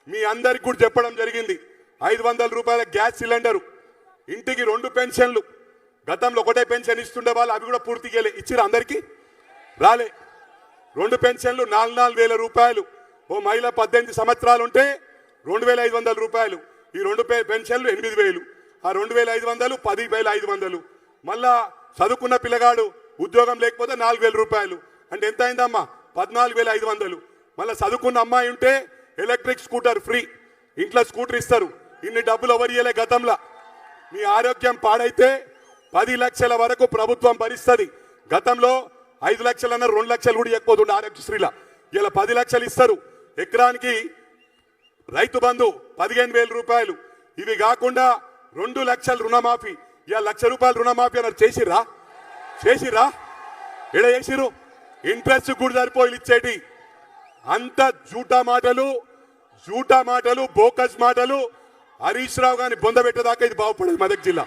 మీ అందరికి కూడా చెప్పడం జరిగింది. 500 రూపాయల గ్యాస్ సిలిండరు, ఇంటికి 2 పెన్షన్లు. గతంలో ఒకటే పెన్షన్ ఇస్తుండే వాళ్ళు, అవి కూడా పూర్తిగా ఇచ్చిరా అందరికీ? రాలే. 2 పెన్షన్లు 4,000 రూపాయలు. ఓ మహిళ 18 సంవత్సరాలు ఉంటే 2,500 రూపాయలు. ఈ 2 పెన్షన్లు 8,000. ఆ 2,500 10,500. మళ్ళా చదువుకున్న పిల్లగాడు ఉద్యోగం లేకపోతే 4,000 రూపాయలు. అంటే ఎంత అయిందమ్మా? 14,500. మళ్ళీ చదువుకున్న అమ్మాయి ఉంటే ఎలక్ట్రిక్ స్కూటర్ ఫ్రీ, ఇంట్లో స్కూటర్ ఇస్తారు. ఇన్ని డబ్బులు ఎవరు ఇయ్యలే గతంలో. మీ ఆరోగ్యం పాడైతే 10 లక్షల వరకు ప్రభుత్వం భరిస్తుంది. గతంలో 5 లక్షలన్నా 2 లక్షలు కూడా ఇవ్వకపోతుండే ఆరోగ్యశ్రీలా. ఇలా 10 లక్షలు ఇస్తారు. ఎకరానికి రైతు బంధు 15,000 రూపాయలు. ఇవి కాకుండా 2 లక్షల రుణమాఫీ. ఇలా 1,00,000 రూపాయలు రుణమాఫీ అన్నారు. చేసిరా? ఎడ చేసిరు? ఇంట్రెస్ట్ కూడా సరిపోయి ఇచ్చేటి. అంత జూటా మాటలు, బోకస్ మాటలు. హరీష్ రావు గారిని బొంద పెట్టేదాకా ఇది బాగుపడేది మెదక్ జిల్లా.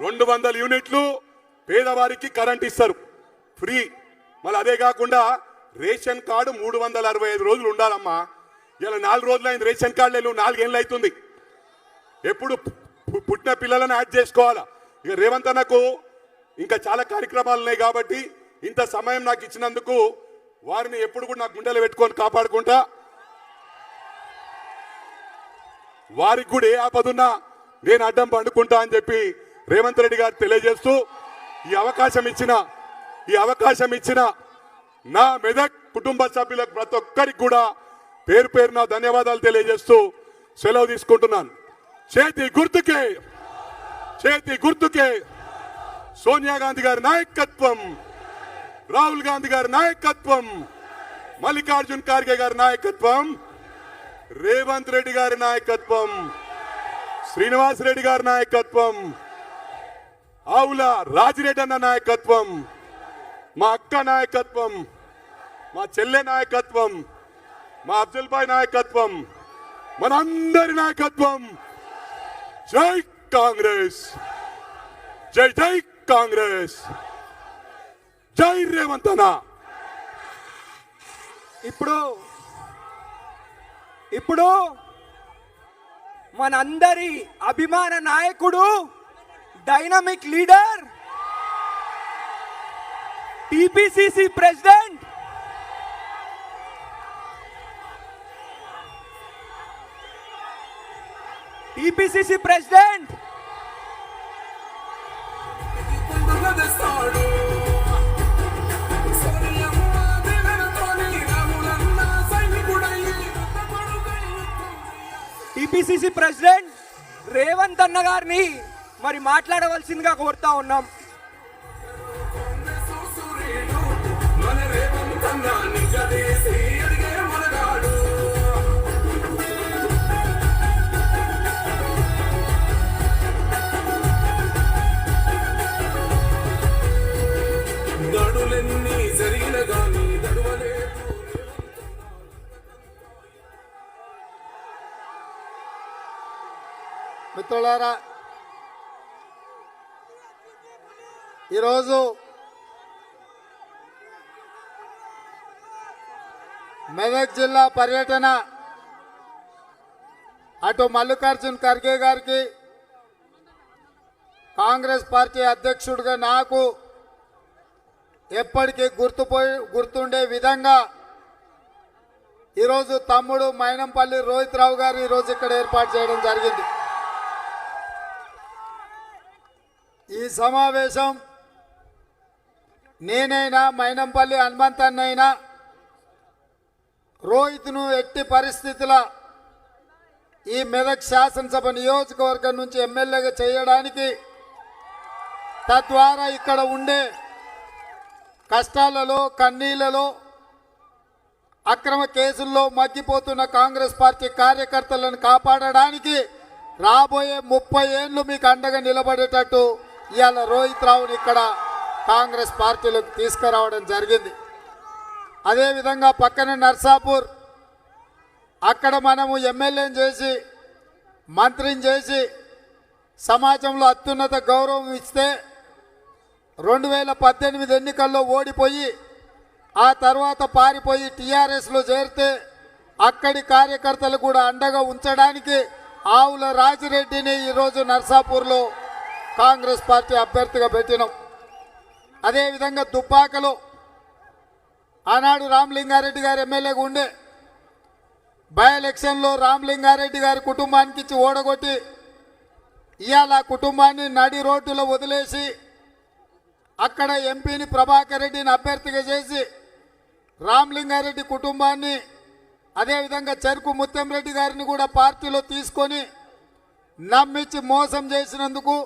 200 యూనిట్లు పేదవారికి కరెంట్ ఇస్తారు ఫ్రీ. మళ్ళీ అదే కాకుండా రేషన్ కార్డు 365 రోజులు ఉండాలమ్మా. ఇలా 4 రోజులు అయింది రేషన్ కార్డు లేదు, 4 ఏళ్ళు అవుతుంది. ఎప్పుడు పుట్టిన పిల్లలను యాడ్ చేసుకోవాలా. ఇక రేవంత్ అన్నకు ఇంకా చాలా కార్యక్రమాలు ఉన్నాయి కాబట్టి ఇంత సమయం నాకు ఇచ్చినందుకు వారిని ఎప్పుడు కూడా నాకు గుండెలు పెట్టుకొని కాపాడుకుంటా. వారికి కూడా ఏ ఆపదున్నా నేను అడ్డం పండుకుంటా అని చెప్పి రేవంత్ రెడ్డి గారు తెలియజేస్తూ ఈ అవకాశం ఇచ్చిన నా మెదక్ కుటుంబ సభ్యులకు ప్రతి ఒక్కరికి కూడా పేరు పేరున ధన్యవాదాలు తెలియజేస్తూ సెలవు తీసుకుంటున్నాను. చేతి గుర్తుకే సోనియా గాంధీ గారి నాయకత్వం, రాహుల్ గాంధీ గారి నాయకత్వం, మల్లికార్జున్ ఖార్గే గారి నాయకత్వం, రేవంత్ రెడ్డి గారి నాయకత్వం, శ్రీనివాస్ రెడ్డి గారి నాయకత్వం, ఆవుల రాజిరెడ్డి అన్న నాయకత్వం, మా అక్క నాయకత్వం, మా చెల్లె నాయకత్వం, మా అఫ్జల్ భాయ్ నాయకత్వం, మనందరి నాయకత్వం. జై కాంగ్రెస్, జై జై కాంగ్రెస్, జై రేవంత్ అన్న. ఇప్పుడు మనందరి అభిమాన నాయకుడు, dynamic leader, TPCC president, TPCC president Revanth అన్న గారిని మరి మాట్లాడవలసిందిగా కోరుతా ఉన్నాం. మిత్రులారా, ఈరోజు మెదక్ జిల్లా పర్యటన అటు మల్లికార్జున్ ఖర్గే గారికి, కాంగ్రెస్ పార్టీ అధ్యక్షుడిగా నాకు ఎప్పటికీ గుర్తుండే విధంగా ఈరోజు తమ్ముడు మైనంపల్లి రోహిత్ రావు గారు ఈరోజు ఇక్కడ ఏర్పాటు చేయడం జరిగింది. ఈ సమావేశం నేనైనా మైనంపల్లి హనుమంతన్నైనా రోహిత్ను ఎట్టి పరిస్థితుల ఈ మెదక్ శాసనసభ నియోజకవర్గం నుంచి ఎమ్మెల్యేగా చేయడానికి, తద్వారా ఇక్కడ ఉండే కష్టాలలో, కన్నీళ్లలో, అక్రమ కేసుల్లో మగ్గిపోతున్న కాంగ్రెస్ పార్టీ కార్యకర్తలను కాపాడడానికి రాబోయే 30 ఏళ్ళు మీకు అండగా నిలబడేటట్టు ఇవాళ రోహిత్ రావుని ఇక్కడ కాంగ్రెస్ పార్టీలోకి తీసుకురావడం జరిగింది. అదేవిధంగా పక్కన నర్సాపూర్ అక్కడ మనము ఎమ్మెల్యేని చేసి మంత్రిని చేసి సమాజంలో అత్యున్నత గౌరవం ఇస్తే 2018 ఎన్నికల్లో ఓడిపోయి ఆ తర్వాత పారిపోయి టీఆర్ఎస్లో చేరితే అక్కడి కార్యకర్తలు కూడా అండగా ఉంచడానికి ఆవుల రాజిరెడ్డిని ఈరోజు నర్సాపూర్లో కాంగ్రెస్ పార్టీ అభ్యర్థిగా పెట్టినాం. అదేవిధంగా దుబ్బాకలో ఆనాడు రామలింగారెడ్డి గారు ఎమ్మెల్యేగా ఉండే బై ఎలక్షన్లో రామలింగారెడ్డి గారి కుటుంబానికి ఇచ్చి ఓడగొట్టి ఇవాళ ఆ కుటుంబాన్ని నడి రోడ్డులో వదిలేసి అక్కడ ఎంపీని ప్రభాకర్ రెడ్డిని అభ్యర్థిగా చేసి రామలింగారెడ్డి కుటుంబాన్ని అదేవిధంగా చెరుకు ముత్తంరెడ్డి గారిని కూడా పార్టీలో తీసుకొని నమ్మించి మోసం చేసినందుకు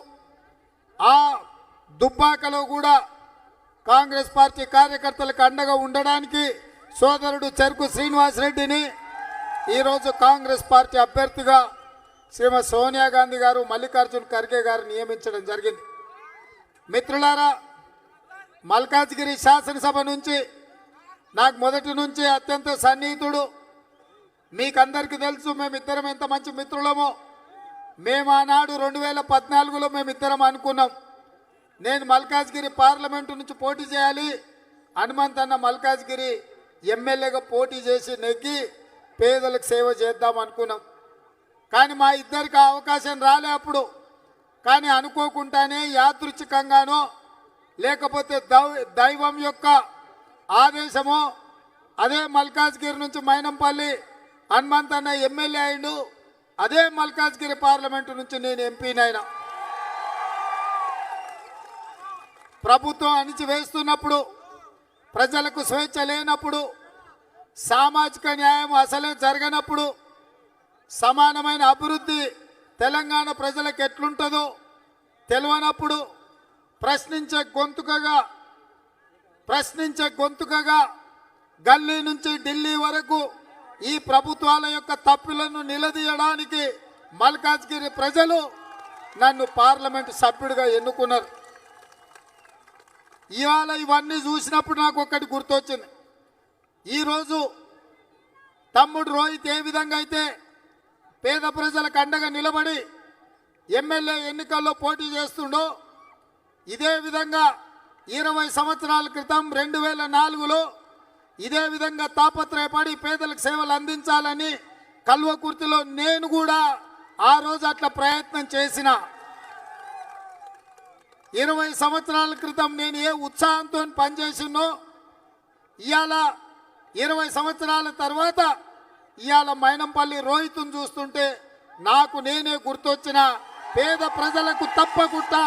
ఆ దుబ్బాకలో కూడా కాంగ్రెస్ పార్టీ కార్యకర్తలకు అండగా ఉండడానికి సోదరుడు చెరుకు శ్రీనివాసరెడ్డిని ఈరోజు కాంగ్రెస్ పార్టీ అభ్యర్థిగా శ్రీమతి సోనియా గాంధీ గారు మల్లికార్జున్ ఖర్గే గారు నియమించడం జరిగింది. మిత్రులారా, మల్కాజ్గిరి శాసనసభ నుంచి నాకు మొదటి నుంచి అత్యంత సన్నిహితుడు. మీకందరికీ తెలుసు మేమిద్దరం ఎంత మంచి మిత్రులమో. మేము ఆనాడు 2014లో మేమిద్దరం అనుకున్నాం, నేను మల్కాజ్గిరి పార్లమెంటు నుంచి పోటీ చేయాలి, హనుమంత్ అన్న మల్కాజ్గిరి ఎమ్మెల్యేగా పోటీ చేసి నెగ్గి పేదలకు సేవ చేద్దాం అనుకున్నాం. కానీ మా ఇద్దరికి ఆ అవకాశం రాలే అప్పుడు. కానీ అనుకోకుండానే యాదృచ్ఛికంగానో లేకపోతే దైవం యొక్క ఆదేశమో అదే మల్కాజ్గిరి నుంచి మైనంపల్లి హనుమంత్ అన్న ఎమ్మెల్యే అయిండు, అదే మల్కాజ్గిరి పార్లమెంటు నుంచి నేను ఎంపీనైనా. ప్రభుత్వం అణిచివేస్తున్నప్పుడు, ప్రజలకు స్వేచ్ఛ లేనప్పుడు, సామాజిక న్యాయం అసలే జరగనప్పుడు, సమానమైన అభివృద్ధి తెలంగాణ ప్రజలకు ఎట్లుంటుందో తెలియనప్పుడు ప్రశ్నించే గొంతుకగా గల్లీ నుంచి ఢిల్లీ వరకు ఈ ప్రభుత్వాల యొక్క తప్పులను నిలదీయడానికి మల్కాజ్గిరి ప్రజలు నన్ను పార్లమెంటు సభ్యుడిగా ఎన్నుకున్నారు. ఇవాళ ఇవన్నీ చూసినప్పుడు నాకు ఒక్కటి గుర్తొచ్చింది. ఈరోజు తమ్ముడు రోహిత్ ఏ విధంగా అయితే పేద ప్రజలకు అండగా నిలబడి ఎమ్మెల్యే ఎన్నికల్లో పోటీ చేస్తుండో, ఇదే విధంగా 20 సంవత్సరాల క్రితం 2004లో ఇదే విధంగా తాపత్రయపడి పేదలకు సేవలు అందించాలని కల్వకుర్తిలో నేను కూడా ఆ రోజు అట్లా ప్రయత్నం చేసిన. 20 సంవత్సరాల క్రితం నేను ఏ ఉత్సాహంతో పనిచేసినో ఇవాళ 20 సంవత్సరాల తర్వాత ఇవాళ మైనంపల్లి రోహిత్ను చూస్తుంటే నాకు నేనే గుర్తొచ్చిన. పేద ప్రజలకు తప్పకుండా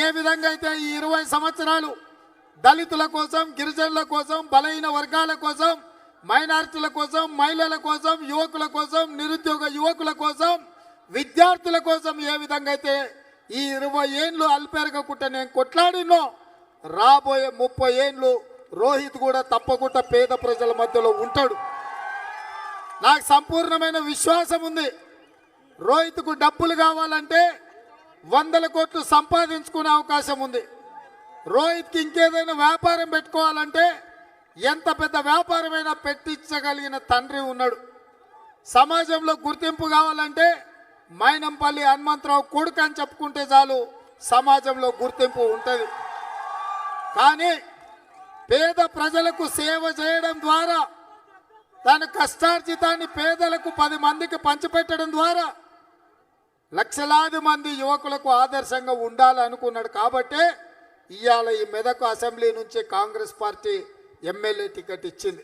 ఏ విధంగా అయితే ఈ 20 సంవత్సరాలు దళితుల కోసం, గిరిజనుల కోసం, బలహీన వర్గాల కోసం, మైనారిటీల కోసం, మహిళల కోసం, యువకుల కోసం, నిరుద్యోగ యువకుల కోసం, విద్యార్థుల కోసం ఏ విధంగా అయితే ఈ 20 ఏళ్ళు అల్పెరగకుండా నేను కొట్లాడినో, రాబోయే 30 ఏళ్ళు రోహిత్ కూడా తప్పకుండా పేద ప్రజల మధ్యలో ఉంటాడు. నాకు సంపూర్ణమైన విశ్వాసం ఉంది. రోహిత్కు డబ్బులు కావాలంటే 100 కోట్లు సంపాదించుకునే అవకాశం ఉంది. రోహిత్కి ఇంకేదైనా వ్యాపారం పెట్టుకోవాలంటే ఎంత పెద్ద వ్యాపారమైనా పెట్టించగలిగిన తండ్రి ఉన్నాడు. సమాజంలో గుర్తింపు కావాలంటే మైనంపల్లి హనుమంతరావు కొడుకు అని చెప్పుకుంటే చాలు, సమాజంలో గుర్తింపు ఉంటుంది. కానీ పేద ప్రజలకు సేవ చేయడం ద్వారా, తన కష్టార్జితాన్ని పేదలకు 10 మందికి పంచిపెట్టడం ద్వారా లక్షలాది మంది యువకులకు ఆదర్శంగా ఉండాలనుకున్నాడు. కాబట్టే ఇవాళ ఈ మెదక్ అసెంబ్లీ నుంచి కాంగ్రెస్ పార్టీ ఎమ్మెల్యే టికెట్ ఇచ్చింది.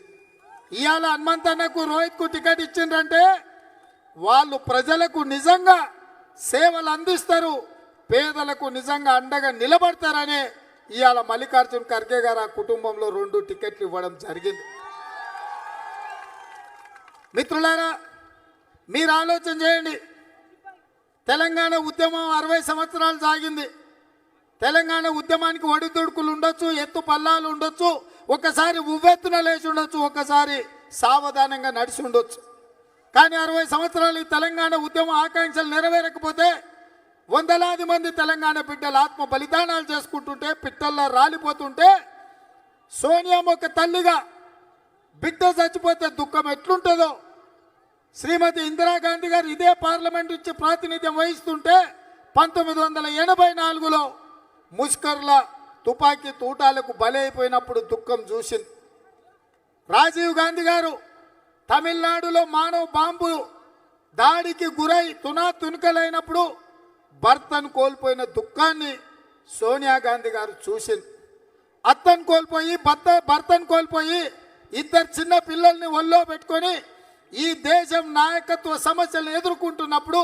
ఇవాళ హనుమంతన్నకు రోహిత్కు టికెట్ ఇచ్చిండ్రంటే వాళ్ళు ప్రజలకు నిజంగా సేవలు అందిస్తారు, పేదలకు నిజంగా అండగా నిలబడతారనే ఇవాళ మల్లికార్జున్ ఖర్గే గారు ఆ కుటుంబంలో 2 టికెట్లు ఇవ్వడం జరిగింది. మిత్రులారా, మీరు ఆలోచన చేయండి. తెలంగాణ ఉద్యమం 60 సంవత్సరాలు సాగింది. తెలంగాణ ఉద్యమానికి ఒడిదుడుకులు ఉండొచ్చు, ఎత్తు పల్లాలు ఉండొచ్చు, ఒకసారి ఉవ్వెత్తున లేచి ఉండొచ్చు, ఒకసారి సావధానంగా నడిచి ఉండొచ్చు. కానీ 60 సంవత్సరాలు ఈ తెలంగాణ ఉద్యమ ఆకాంక్షలు నెరవేరకపోతే వందలాది మంది తెలంగాణ బిడ్డలు ఆత్మ బలిదానాలు చేసుకుంటుంటే, పిట్టల్లో రాలిపోతుంటే సోనియామ్మ ఒక తల్లిగా బిడ్డ చచ్చిపోతే దుఃఖం ఎట్లుంటుందో శ్రీమతి ఇందిరాగాంధీ గారు ఇదే పార్లమెంట్ నుంచి ప్రాతినిధ్యం వహిస్తుంటే 1984లో ముష్కర్ల తుపాకీ తూటాలకు బలైపోయినప్పుడు దుఃఖం చూసింది. రాజీవ్ గాంధీ గారు తమిళనాడులో మానవ బాంబు దాడికి గురై తునకలైనప్పుడు భర్తను కోల్పోయిన దుఃఖాన్ని సోనియా గాంధీ గారు చూసింది. అత్తను కోల్పోయి భర్తను కోల్పోయి ఇద్దరు చిన్న పిల్లల్ని ఒళ్ళో పెట్టుకొని ఈ దేశం నాయకత్వ సమస్యలను ఎదుర్కొంటున్నప్పుడు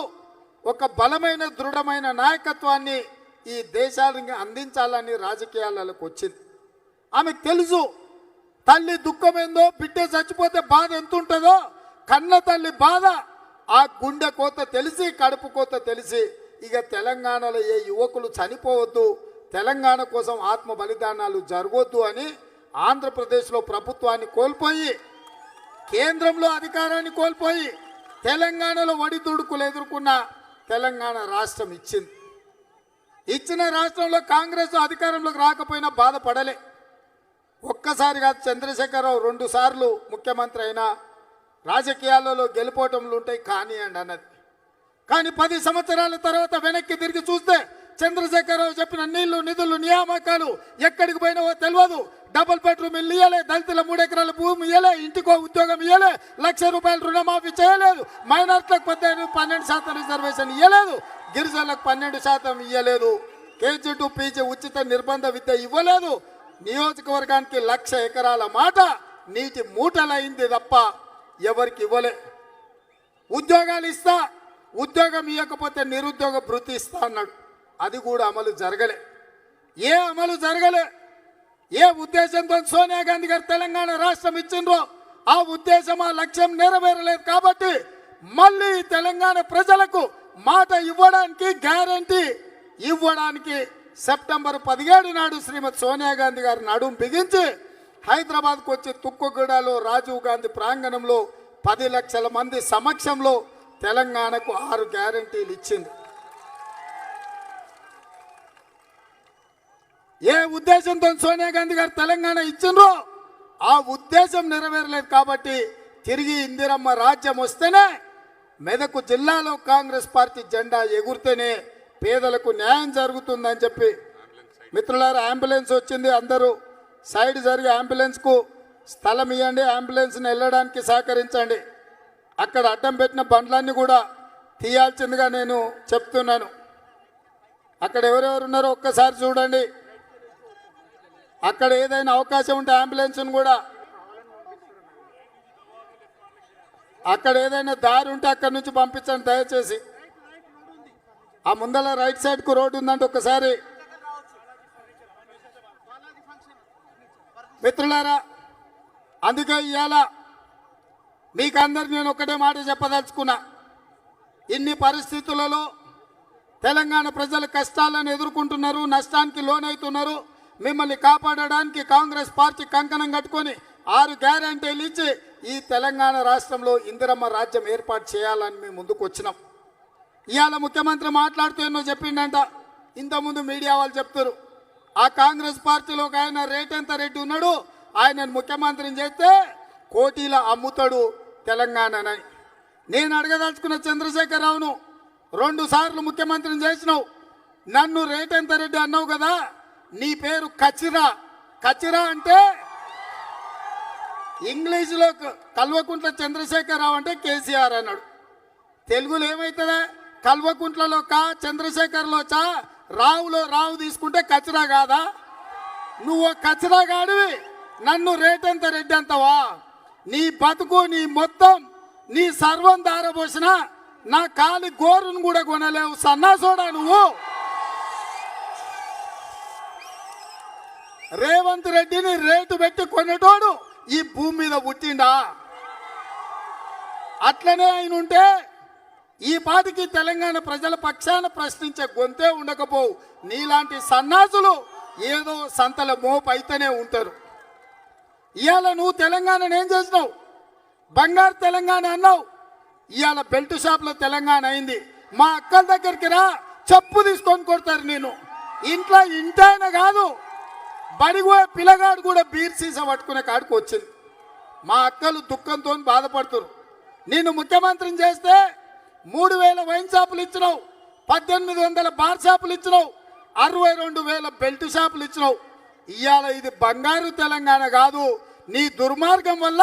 ఒక బలమైన దృఢమైన నాయకత్వాన్ని ఈ దేశానికి అందించాలని రాజకీయాలకు వచ్చింది. ఆమెకు తెలుసు తల్లి దుఃఖం ఏందో, బిడ్డ చచ్చిపోతే బాధ ఎంత ఉంటుందో, కన్న తల్లి బాధ ఆ గుండె కోత తెలిసి కడుపు కోత తెలిసి ఇక తెలంగాణలో ఏ యువకులు చనిపోవద్దు, తెలంగాణ కోసం ఆత్మ బలిదానాలు జరగొద్దు అని ఆంధ్రప్రదేశ్లో ప్రభుత్వాన్ని కోల్పోయి కేంద్రంలో అధికారాన్ని కోల్పోయి తెలంగాణలో ఒడిదుడుకులు ఎదుర్కొన్న తెలంగాణ రాష్ట్రం ఇచ్చింది. ఇచ్చిన రాష్ట్రంలో కాంగ్రెస్ అధికారంలోకి రాకపోయినా బాధపడలే. ఒక్కసారి కాదు, చంద్రశేఖరరావు 2 సార్లు ముఖ్యమంత్రి అయినా రాజకీయాలలో గెలుపోవటంలు ఉంటాయి కానివ్వండి అన్నది. కానీ 10 సంవత్సరాల తర్వాత వెనక్కి తిరిగి చూస్తే చంద్రశేఖరరావు చెప్పిన నీళ్లు నిధులు నియామకాలు ఎక్కడికి పోయినావో తెలియదు. డబుల్ బెడ్రూమ్ ఇల్లు ఇయ్యలే, దళితుల 3 ఎకరాల భూమి ఇయ్యలే, ఇంటికో ఉద్యోగం ఇయ్యలే, ₹1,00,000 రుణమాఫీ చేయలేదు, మైనార్టీలకు 12% రిజర్వేషన్ ఇయ్యలేదు, గిరిజనులకు 12% ఇయ్యలేదు, కేజీ టు పీజీ ఉచిత నిర్బంధ విద్య ఇవ్వలేదు, నియోజకవర్గానికి 1,00,000 ఎకరాల మాట నీటి మూటలైంది తప్ప ఎవరికి ఇవ్వలే. ఉద్యోగాలు ఇస్తా, ఉద్యోగం ఇవ్వకపోతే నిరుద్యోగ భృతి ఇస్తా అన్నాడు. అది కూడా అమలు జరగలే. అమలు జరగలే. ఏ ఉద్దేశంతో సోనియా గాంధీ గారు తెలంగాణ రాష్ట్రం ఇచ్చిండ్రో ఆ ఉద్దేశం ఆ లక్ష్యం నెరవేరలేదు. కాబట్టి మళ్ళీ తెలంగాణ ప్రజలకు మాట ఇవ్వడానికి, గ్యారంటీ ఇవ్వడానికి సెప్టెంబర్ 17 నాడు శ్రీమతి సోనియా గాంధీ గారు నడుం బిగించి హైదరాబాద్కు వచ్చి తుక్కుగూడలో రాజీవ్ గాంధీ ప్రాంగణంలో 10 లక్షల మంది సమక్షంలో తెలంగాణకు 6 గ్యారంటీలు ఇచ్చింది. ఏ ఉద్దేశంతో సోనియా గాంధీ గారు తెలంగాణ ఇచ్చిండ్రో ఆ ఉద్దేశం నెరవేరలేదు. కాబట్టి తిరిగి ఇందిరమ్మ రాజ్యం వస్తేనే, మెదక్ జిల్లాలో కాంగ్రెస్ పార్టీ జెండా ఎగురితేనే పేదలకు న్యాయం జరుగుతుందని చెప్పి మిత్రులారా, అంబులెన్స్ వచ్చింది, అందరూ సైడ్ జరిగి అంబులెన్స్కు స్థలం ఇవ్వండి, అంబులెన్స్ని వెళ్ళడానికి సహకరించండి. అక్కడ అడ్డం పెట్టిన బండ్లన్నీ కూడా తీయాల్సిందిగా నేను చెప్తున్నాను. అక్కడ ఎవరెవరు ఉన్నారో ఒక్కసారి చూడండి. అక్కడ ఏదైనా అవకాశం ఉంటే అంబులెన్స్ను కూడా, అక్కడ ఏదైనా దారి ఉంటే అక్కడి నుంచి పంపించండి దయచేసి. ఆ ముందల రైట్ సైడ్కు రోడ్డు ఉందంటే ఒక్కసారి. మిత్రులారా, అందుకే ఇవాళ మీకు అందరికి నేను ఒకటే మాట చెప్పదలుచుకున్నా. ఇన్ని పరిస్థితులలో తెలంగాణ ప్రజల కష్టాలను ఎదుర్కొంటున్నారు, నష్టానికి లోనవుతున్నారు. మిమ్మల్ని కాపాడడానికి కాంగ్రెస్ పార్టీ కంకణం కట్టుకొని 6 గ్యారంటీలు ఇచ్చి ఈ తెలంగాణ రాష్ట్రంలో ఇందిరమ్మ రాజ్యం ఏర్పాటు చేయాలని మేము ముందుకు వచ్చినాం. ఇవాళ ముఖ్యమంత్రి మాట్లాడుతూ ఎన్నో చెప్పిండంట. ఇంతకుముందు మీడియా వాళ్ళు చెప్తారు ఆ కాంగ్రెస్ పార్టీలో ఒక ఆయన రేటంత రెడ్డి ఉన్నాడు, ఆయనను ముఖ్యమంత్రిని చేస్తే కోటీల అమ్ముతాడు తెలంగాణని. నేను అడగదలుచుకున్న చంద్రశేఖరరావును, 2 సార్లు ముఖ్యమంత్రిని చేసినావు, నన్ను రేటంత రెడ్డి అన్నావు కదా, నీ పేరు కచిరా. కచిరా అంటే ఇంగ్లీష్లో కల్వకుంట్ల చంద్రశేఖరరావు అంటే కేసీఆర్ అన్నాడు. తెలుగులో ఏమవుతుందా? కల్వకుంట్లలో కా, చంద్రశేఖర్లో చా, రావులో రావు తీసుకుంటే కచిరా కాదా? నువ్వు కచిరా గాడివి, నన్ను రేటంత రెడ్డి అంతవా? నీ బతుకు, నీ మొత్తం, నీ సర్వం దారబోసిన నా కాలి గోరును కూడా కొనలేవు సన్నాసోడా నువ్వు. రేవంత్ రెడ్డిని రేటు పెట్టి కొనేటోడు ఈ భూమి మీద పుట్టిండా? అట్లనే ఆయన ఉంటే ఈ పాటికి తెలంగాణ ప్రజల పక్షాన ప్రశ్నించే గొంతే ఉండకపోవు. నీలాంటి సన్నాసులు ఏదో సంతల మోపు అయితేనే ఉంటారు. ఇవాళ నువ్వు తెలంగాణను ఏం చేసినావు? బంగారు తెలంగాణ అన్నావు, ఇవాళ బెల్ట్ షాప్లో తెలంగాణ అయింది. మా అక్కల దగ్గరికి రా, చెప్పు తీసుకొని కొడతారు నేను. ఇంట్లో ఇంటైనా కాదు, బడిగోయే పిల్లగాడు కూడా బీర్ సీసా పట్టుకునే కాడికి వచ్చింది. మా అక్కలు దుఃఖంతో బాధపడుతున్నారు. నేను ముఖ్యమంత్రిని చేస్తే 3000 వైన్ షాపులు ఇచ్చినావు, 1800 బార్ షాపులు ఇచ్చినావు, 62,000 బెల్ట్ షాపులు ఇచ్చినావు. ఇవాళ ఇది బంగారు తెలంగాణ కాదు, నీ దుర్మార్గం వల్ల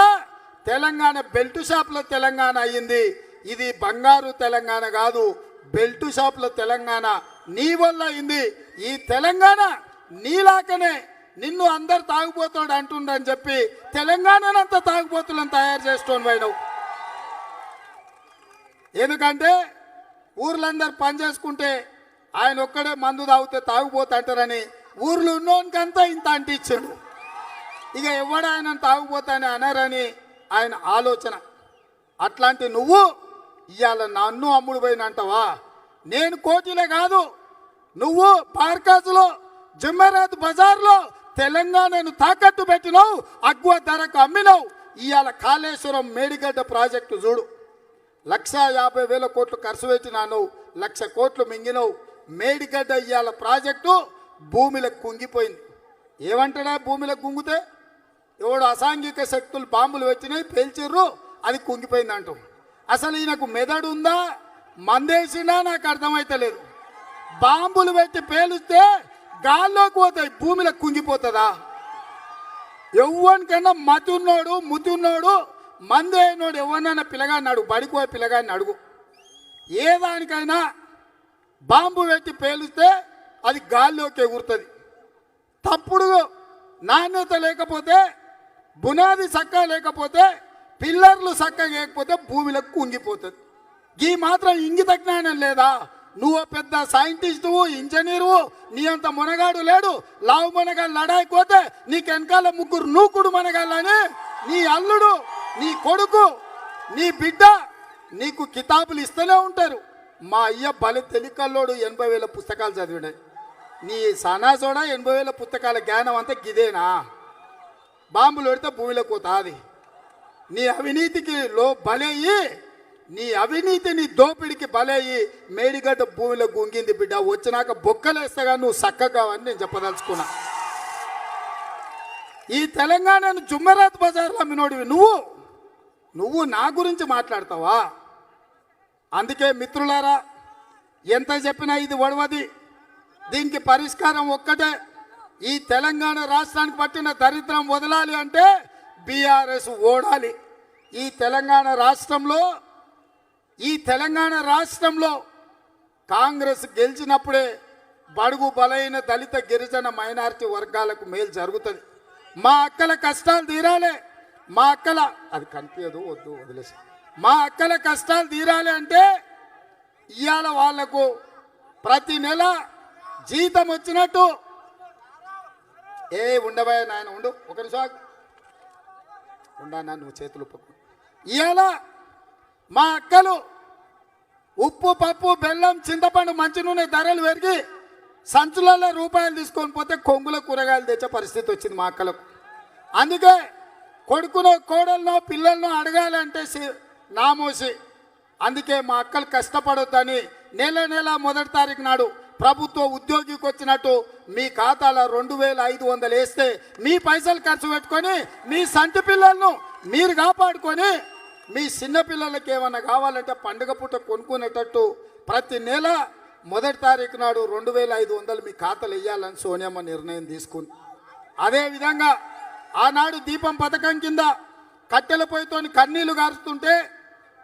తెలంగాణ బెల్ట్ షాపుల తెలంగాణ అయ్యింది. ఇది బంగారు తెలంగాణ కాదు, బెల్ట్ షాపుల తెలంగాణ నీ వల్ల అయింది. ఈ తెలంగాణ నీలాకనే నిన్ను అందరు తాగుపోతాడు అంటుండని చెప్పి తెలంగాణనంతా తాగుపోతులను తయారు చేసుకొని పోయినావు. ఎందుకంటే ఊర్లందరూ పని చేసుకుంటే ఆయన ఒక్కడే మందు తాగితే తాగుపోతా అంటారని ఊర్లో ఉన్నోనికంతా ఇంత అంటించాడు. ఇక ఎవడు ఆయన తాగుపోతానే అనరని ఆయన ఆలోచన. అట్లాంటి నువ్వు ఇవాళ నన్ను అమ్ముడు పోయినంటావా? నేను కోటిలే కాదు, నువ్వు పార్కాసులో జుమ్మెరాత్ బజార్లో తెలంగాణను తాకట్టు పెట్టినావు, అగ్వ ధరకు అమ్మినావు. ఇవాళ కాళేశ్వరం మేడిగడ్డ ప్రాజెక్టు చూడు, 1,50,000 కోట్లు ఖర్చు పెట్టినాను, 1,00,000 కోట్లు మింగినవు. మేడిగడ్డ ఇవాళ ప్రాజెక్టు భూమిలకు కుంగిపోయింది. ఏమంటాడా భూమిలకు కుంగితే? ఎవడు అసాంఘిక శక్తులు బాంబులు వచ్చినాయి పేల్చిర్రు, అది కుంగిపోయింది అంటాం. అసలు ఈయనకు మెదడు ఉందా, మందేసినా నాకు అర్థమైతలేదు. బాంబులు పెట్టి పేలుస్తే గాల్లోకి పోతాయి, భూమిలకు కుంగిపోతుందా? ఎవరికన్నా మతి ఉన్నోడు ముతి ఉన్నోడు మంది అయినోడు ఎవరినైనా పిల్లగాడిని అడుగు, బడికోయే పిల్లగాడిని అడుగు. ఏ దానికైనా బాంబు పెట్టి పేలుస్తే అది గాల్లోకి ఎగురుతుంది. తప్పుడు నాణ్యత లేకపోతే, బునాది చక్కగా లేకపోతే, పిల్లర్లు చక్కగా లేకపోతే భూమిలకు కుంగిపోతుంది. ఈ మాత్రం ఇంగిత జ్ఞానం లేదా? నువ్వు పెద్ద సైంటిస్టువు, ఇంజనీరువు, నీ అంత మునగాడు లేడు. లావు మునగాడు లడాయిపోతే నీకు వెనకాల 3 నూకుడు మునగాళ్ళని నీ అల్లుడు, నీ కొడుకు, నీ బిడ్డ నీకు కితాబులు ఇస్తూనే ఉంటారు. మా అయ్య బలి తెలికల్లోడు 80,000 పుస్తకాలు చదివినాయి. నీ సనాసోడా 80,000 పుస్తకాల జ్ఞానం అంతా గిదేనా? బాంబులు పెడితే భూమిలోకి పోతాది. నీ అవినీతికి బలయ్యి, నీ అవినీతి నీ దోపిడికి బలయ్యి మేడిగడ్డ భూమిలో గుంగింది బిడ్డ. వచ్చినాక బొక్కలేస్తగా నువ్వు చక్కగా అని నేను చెప్పదలుచుకున్నా. ఈ తెలంగాణను జుమ్మెరాత్ బజార్లో అమ్మినోడివి నువ్వు నా గురించి మాట్లాడతావా? అందుకే మిత్రులారా, ఎంత చెప్పినా ఇది ఒడవది. దీనికి పరిష్కారం ఒక్కటే, ఈ తెలంగాణ రాష్ట్రానికి పట్టిన దరిద్రం వదలాలి అంటే బీఆర్ఎస్ ఓడాలి. ఈ తెలంగాణ రాష్ట్రంలో కాంగ్రెస్ గెలిచినప్పుడే బడుగు బలైన దళిత గిరిజన మైనారిటీ వర్గాలకు మేలు జరుగుతుంది. మా అక్కల కష్టాలు తీరాలి, మా అక్కల అది కనిపించదు, వద్దు వదిలేసి, మా అక్కల కష్టాలు తీరాలి అంటే ఇవాళ వాళ్లకు ప్రతి నెల జీతం వచ్చినట్టు ఉండబోయే నాయన ఉండు ఒక నిమిషం ఉండన్నా, నువ్వు చేతులు పక్కు. ఇవాళ మా అక్కలు ఉప్పు పప్పు బెల్లం చింతపండు మంచి నూనె ధరలు పెరిగి సంచులలో రూపాయలు తీసుకొని పోతే కొంగుల కూరగాయలు తెచ్చే పరిస్థితి వచ్చింది మా అక్కలకు. అందుకే కొడుకునో కోడలనో పిల్లలనో అడగాలంటే నామోసి. అందుకే మా అక్కలు కష్టపడొద్దని నెల మొదటి తారీఖు నాడు ప్రభుత్వ ఉద్యోగికి వచ్చినట్టు మీ ఖాతాలో 2,500 వేస్తే మీ పైసలు ఖర్చు పెట్టుకొని మీ సంటి పిల్లలను మీరు కాపాడుకొని మీ చిన్న పిల్లలకి ఏమన్నా కావాలంటే పండుగ పూట కొనుక్కునేటట్టు ప్రతి నెల మొదటి తారీఖు నాడు 2,500 మీ ఖాతాలు వేయాలని సోనియమ్మ నిర్ణయం తీసుకుంది. అదేవిధంగా ఆనాడు దీపం పథకం కింద కట్టెల పొయ్యితోని కన్నీళ్లు గారుస్తుంటే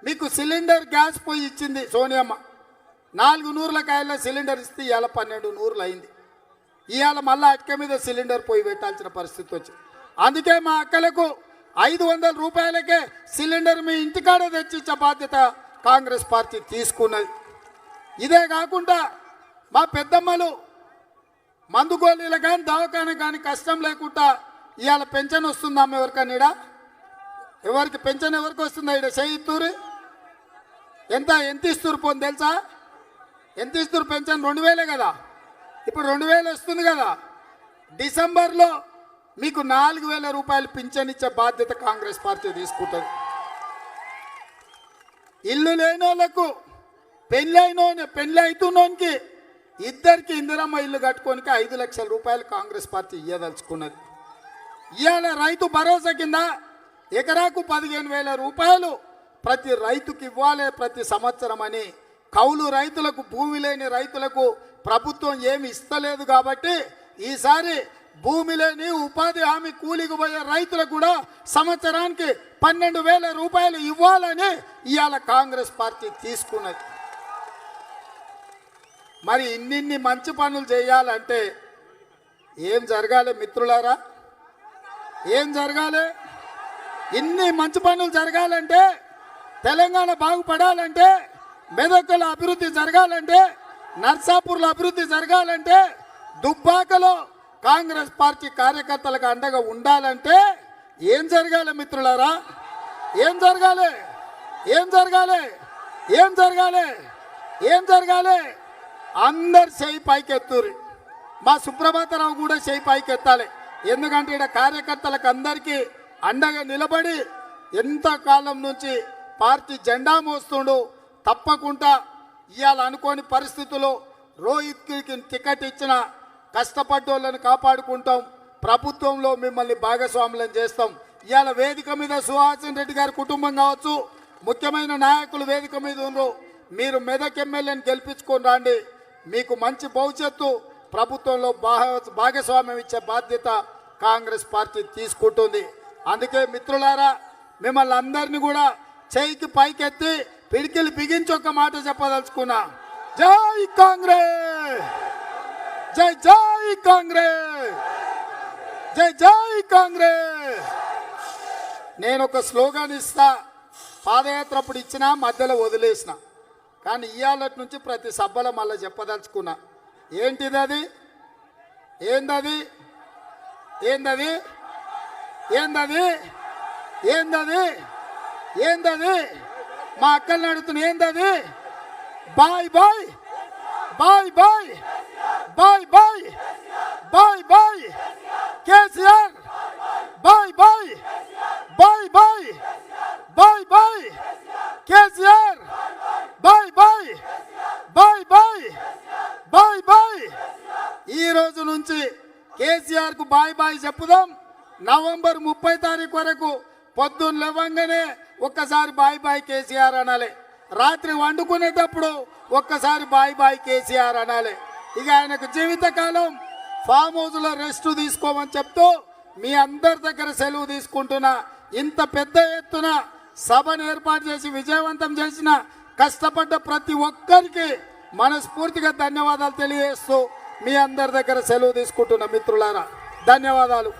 మీకు సిలిండర్ గ్యాస్ పొయ్యి ఇచ్చింది సోనియమ్మ. 4 నూరుల కాయల సిలిండర్ ఇస్తే ఇవాళ 12 నూరులు అయింది. ఇవాళ మళ్ళీ అటక మీద సిలిండర్ పొయ్యి పెట్టాల్సిన పరిస్థితి వచ్చింది. అందుకే మా అక్కలకు 500 రూపాయలకే సిలిండర్ మీ ఇంటికాడ తెచ్చిచ్చే బాధ్యత కాంగ్రెస్ పార్టీ తీసుకున్నది. ఇదే కాకుండా మా పెద్దమ్మలు మందు గోళీలు కానీ దవాఖాన కానీ కష్టం లేకుండా ఇవాళ పెన్షన్ వస్తుందమ్మ ఎవరికన్నా? ఎవరికి పెన్షన్ ఎవరికి వస్తుందా? ఇక్కడ చేయిత్తూరు ఎంత ఇస్తురు పోని తెలుసా? ఎంత ఇస్తురు పెన్షన్? 2,000 కదా, ఇప్పుడు 2,000 వస్తుంది కదా. డిసెంబర్లో మీకు 4,000 రూపాయలు పింఛన్ ఇచ్చే బాధ్యత కాంగ్రెస్ పార్టీ తీసుకుంటుంది. ఇల్లు లేని వాళ్ళకు పెళ్ళి అవుతున్నోనికి ఇద్దరికి ఇందిరమ్మ ఇల్లు కట్టుకోనికి 5 లక్షల రూపాయలు కాంగ్రెస్ పార్టీ ఇవ్వదలుచుకున్నది. ఇవాళ రైతు భరోసా కింద ఎకరాకు 15,000 రూపాయలు ప్రతి రైతుకి ఇవ్వాలి ప్రతి సంవత్సరం అని. కౌలు రైతులకు, భూమి లేని రైతులకు ప్రభుత్వం ఏమి ఇస్తలేదు కాబట్టి ఈసారి భూమి లేని ఉపాధి హామీ కూలికి పోయే రైతులకు కూడా సంవత్సరానికి 12,000 రూపాయలు ఇవ్వాలని ఇవాళ కాంగ్రెస్ పార్టీ తీసుకున్నది. మరి ఇన్నిన్ని మంచి పనులు చేయాలంటే ఏం జరగాలి మిత్రులారా? ఏం జరగాలి? ఇన్ని మంచి పనులు జరగాలంటే, తెలంగాణ బాగుపడాలంటే, మెదక్లో అభివృద్ధి జరగాలంటే, నర్సాపూర్లో అభివృద్ధి జరగాలంటే, దుబ్బాకలో కాంగ్రెస్ పార్టీ కార్యకర్తలకు అండగా ఉండాలంటే ఏం జరగాలి మిత్రులారా? ఏం జరగాలి? ఏం జరగాలి? ఏం జరగాలి? ఏం జరగాలి? అందరు చేయి పైకెత్తురి. మా సుప్రభాతరావు కూడా చేయి పైకెత్తాలి. ఎందుకంటే ఇక్కడ కార్యకర్తలకు అందరికీ అండగా నిలబడి ఎంత కాలం నుంచి పార్టీ జెండా మోస్తుండు. తప్పకుండా ఇవాళ అనుకోని పరిస్థితుల్లో రోహిత్కి టికెట్ ఇచ్చిన కష్టపడ్డోళ్ళని కాపాడుకుంటాం. ప్రభుత్వంలో మిమ్మల్ని భాగస్వాములను చేస్తాం. ఇవాళ వేదిక మీద సుహాసిన్ రెడ్డి గారి కుటుంబం కావచ్చు, ముఖ్యమైన నాయకులు వేదిక మీద ఉన్నారు. మీరు మెదక్ ఎమ్మెల్యేని గెలిపించుకొని రండి. మీకు మంచి భవిష్యత్తు, ప్రభుత్వంలో భాగస్వామ్యం ఇచ్చే బాధ్యత కాంగ్రెస్ పార్టీ తీసుకుంటుంది. అందుకే మిత్రులారా, మిమ్మల్ని అందరినీ కూడా చేయికి పైకెత్తి పిడికిలు బిగించి ఒక మాట చెప్పదలుచుకున్నా. జై కాంగ్రెస్, జై జై కాంగ్రెస్, జై జై కాంగ్రెస్. నేను ఒక స్లోగన్ ఇస్తా. పాదయాత్ర అప్పుడు ఇచ్చినా మధ్యలో వదిలేసిన, కానీ ఇవాళ నుంచి ప్రతి సభలో మళ్ళీ చెప్పదలుచుకున్నా. ఏంటిది అది? ఏందది? ఏందది? ఏందది? ఏందది? ఏందది? మా అక్కల్ని అడుగుతున్నా, ఏందది? Bye bye bye bye bye bye bye bye KCR, bye bye bye bye bye bye KCR, bye bye bye bye bye bye. ఈ రోజు నుంచి కేసీఆర్ కు బాయ్ బాయ్ చెప్పుదాం. నవంబర్ 30 తారీఖు వరకు పొద్దున్న లేవంగానే ఒక్కసారి బాయ్ బాయ్ కేసీఆర్ అనాలి. రాత్రి వండుకునేటప్పుడు ఒక్కసారి బాయ్ బాయ్ కేసీఆర్ అనాలి. ఇక ఆయనకు జీవితకాలం ఫామ్ హౌస్లో రెస్ట్ తీసుకోమని చెప్తూ మీ అందరి దగ్గర సెలవు తీసుకుంటున్నా. ఇంత పెద్ద ఎత్తున సభను ఏర్పాటు చేసి విజయవంతం చేసిన కష్టపడ్డ ప్రతి ఒక్కరికి మనస్ఫూర్తిగా ధన్యవాదాలు తెలియజేస్తూ మీ అందరి దగ్గర సెలవు తీసుకుంటున్న మిత్రులారా, ధన్యవాదాలు.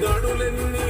గడులెన్ని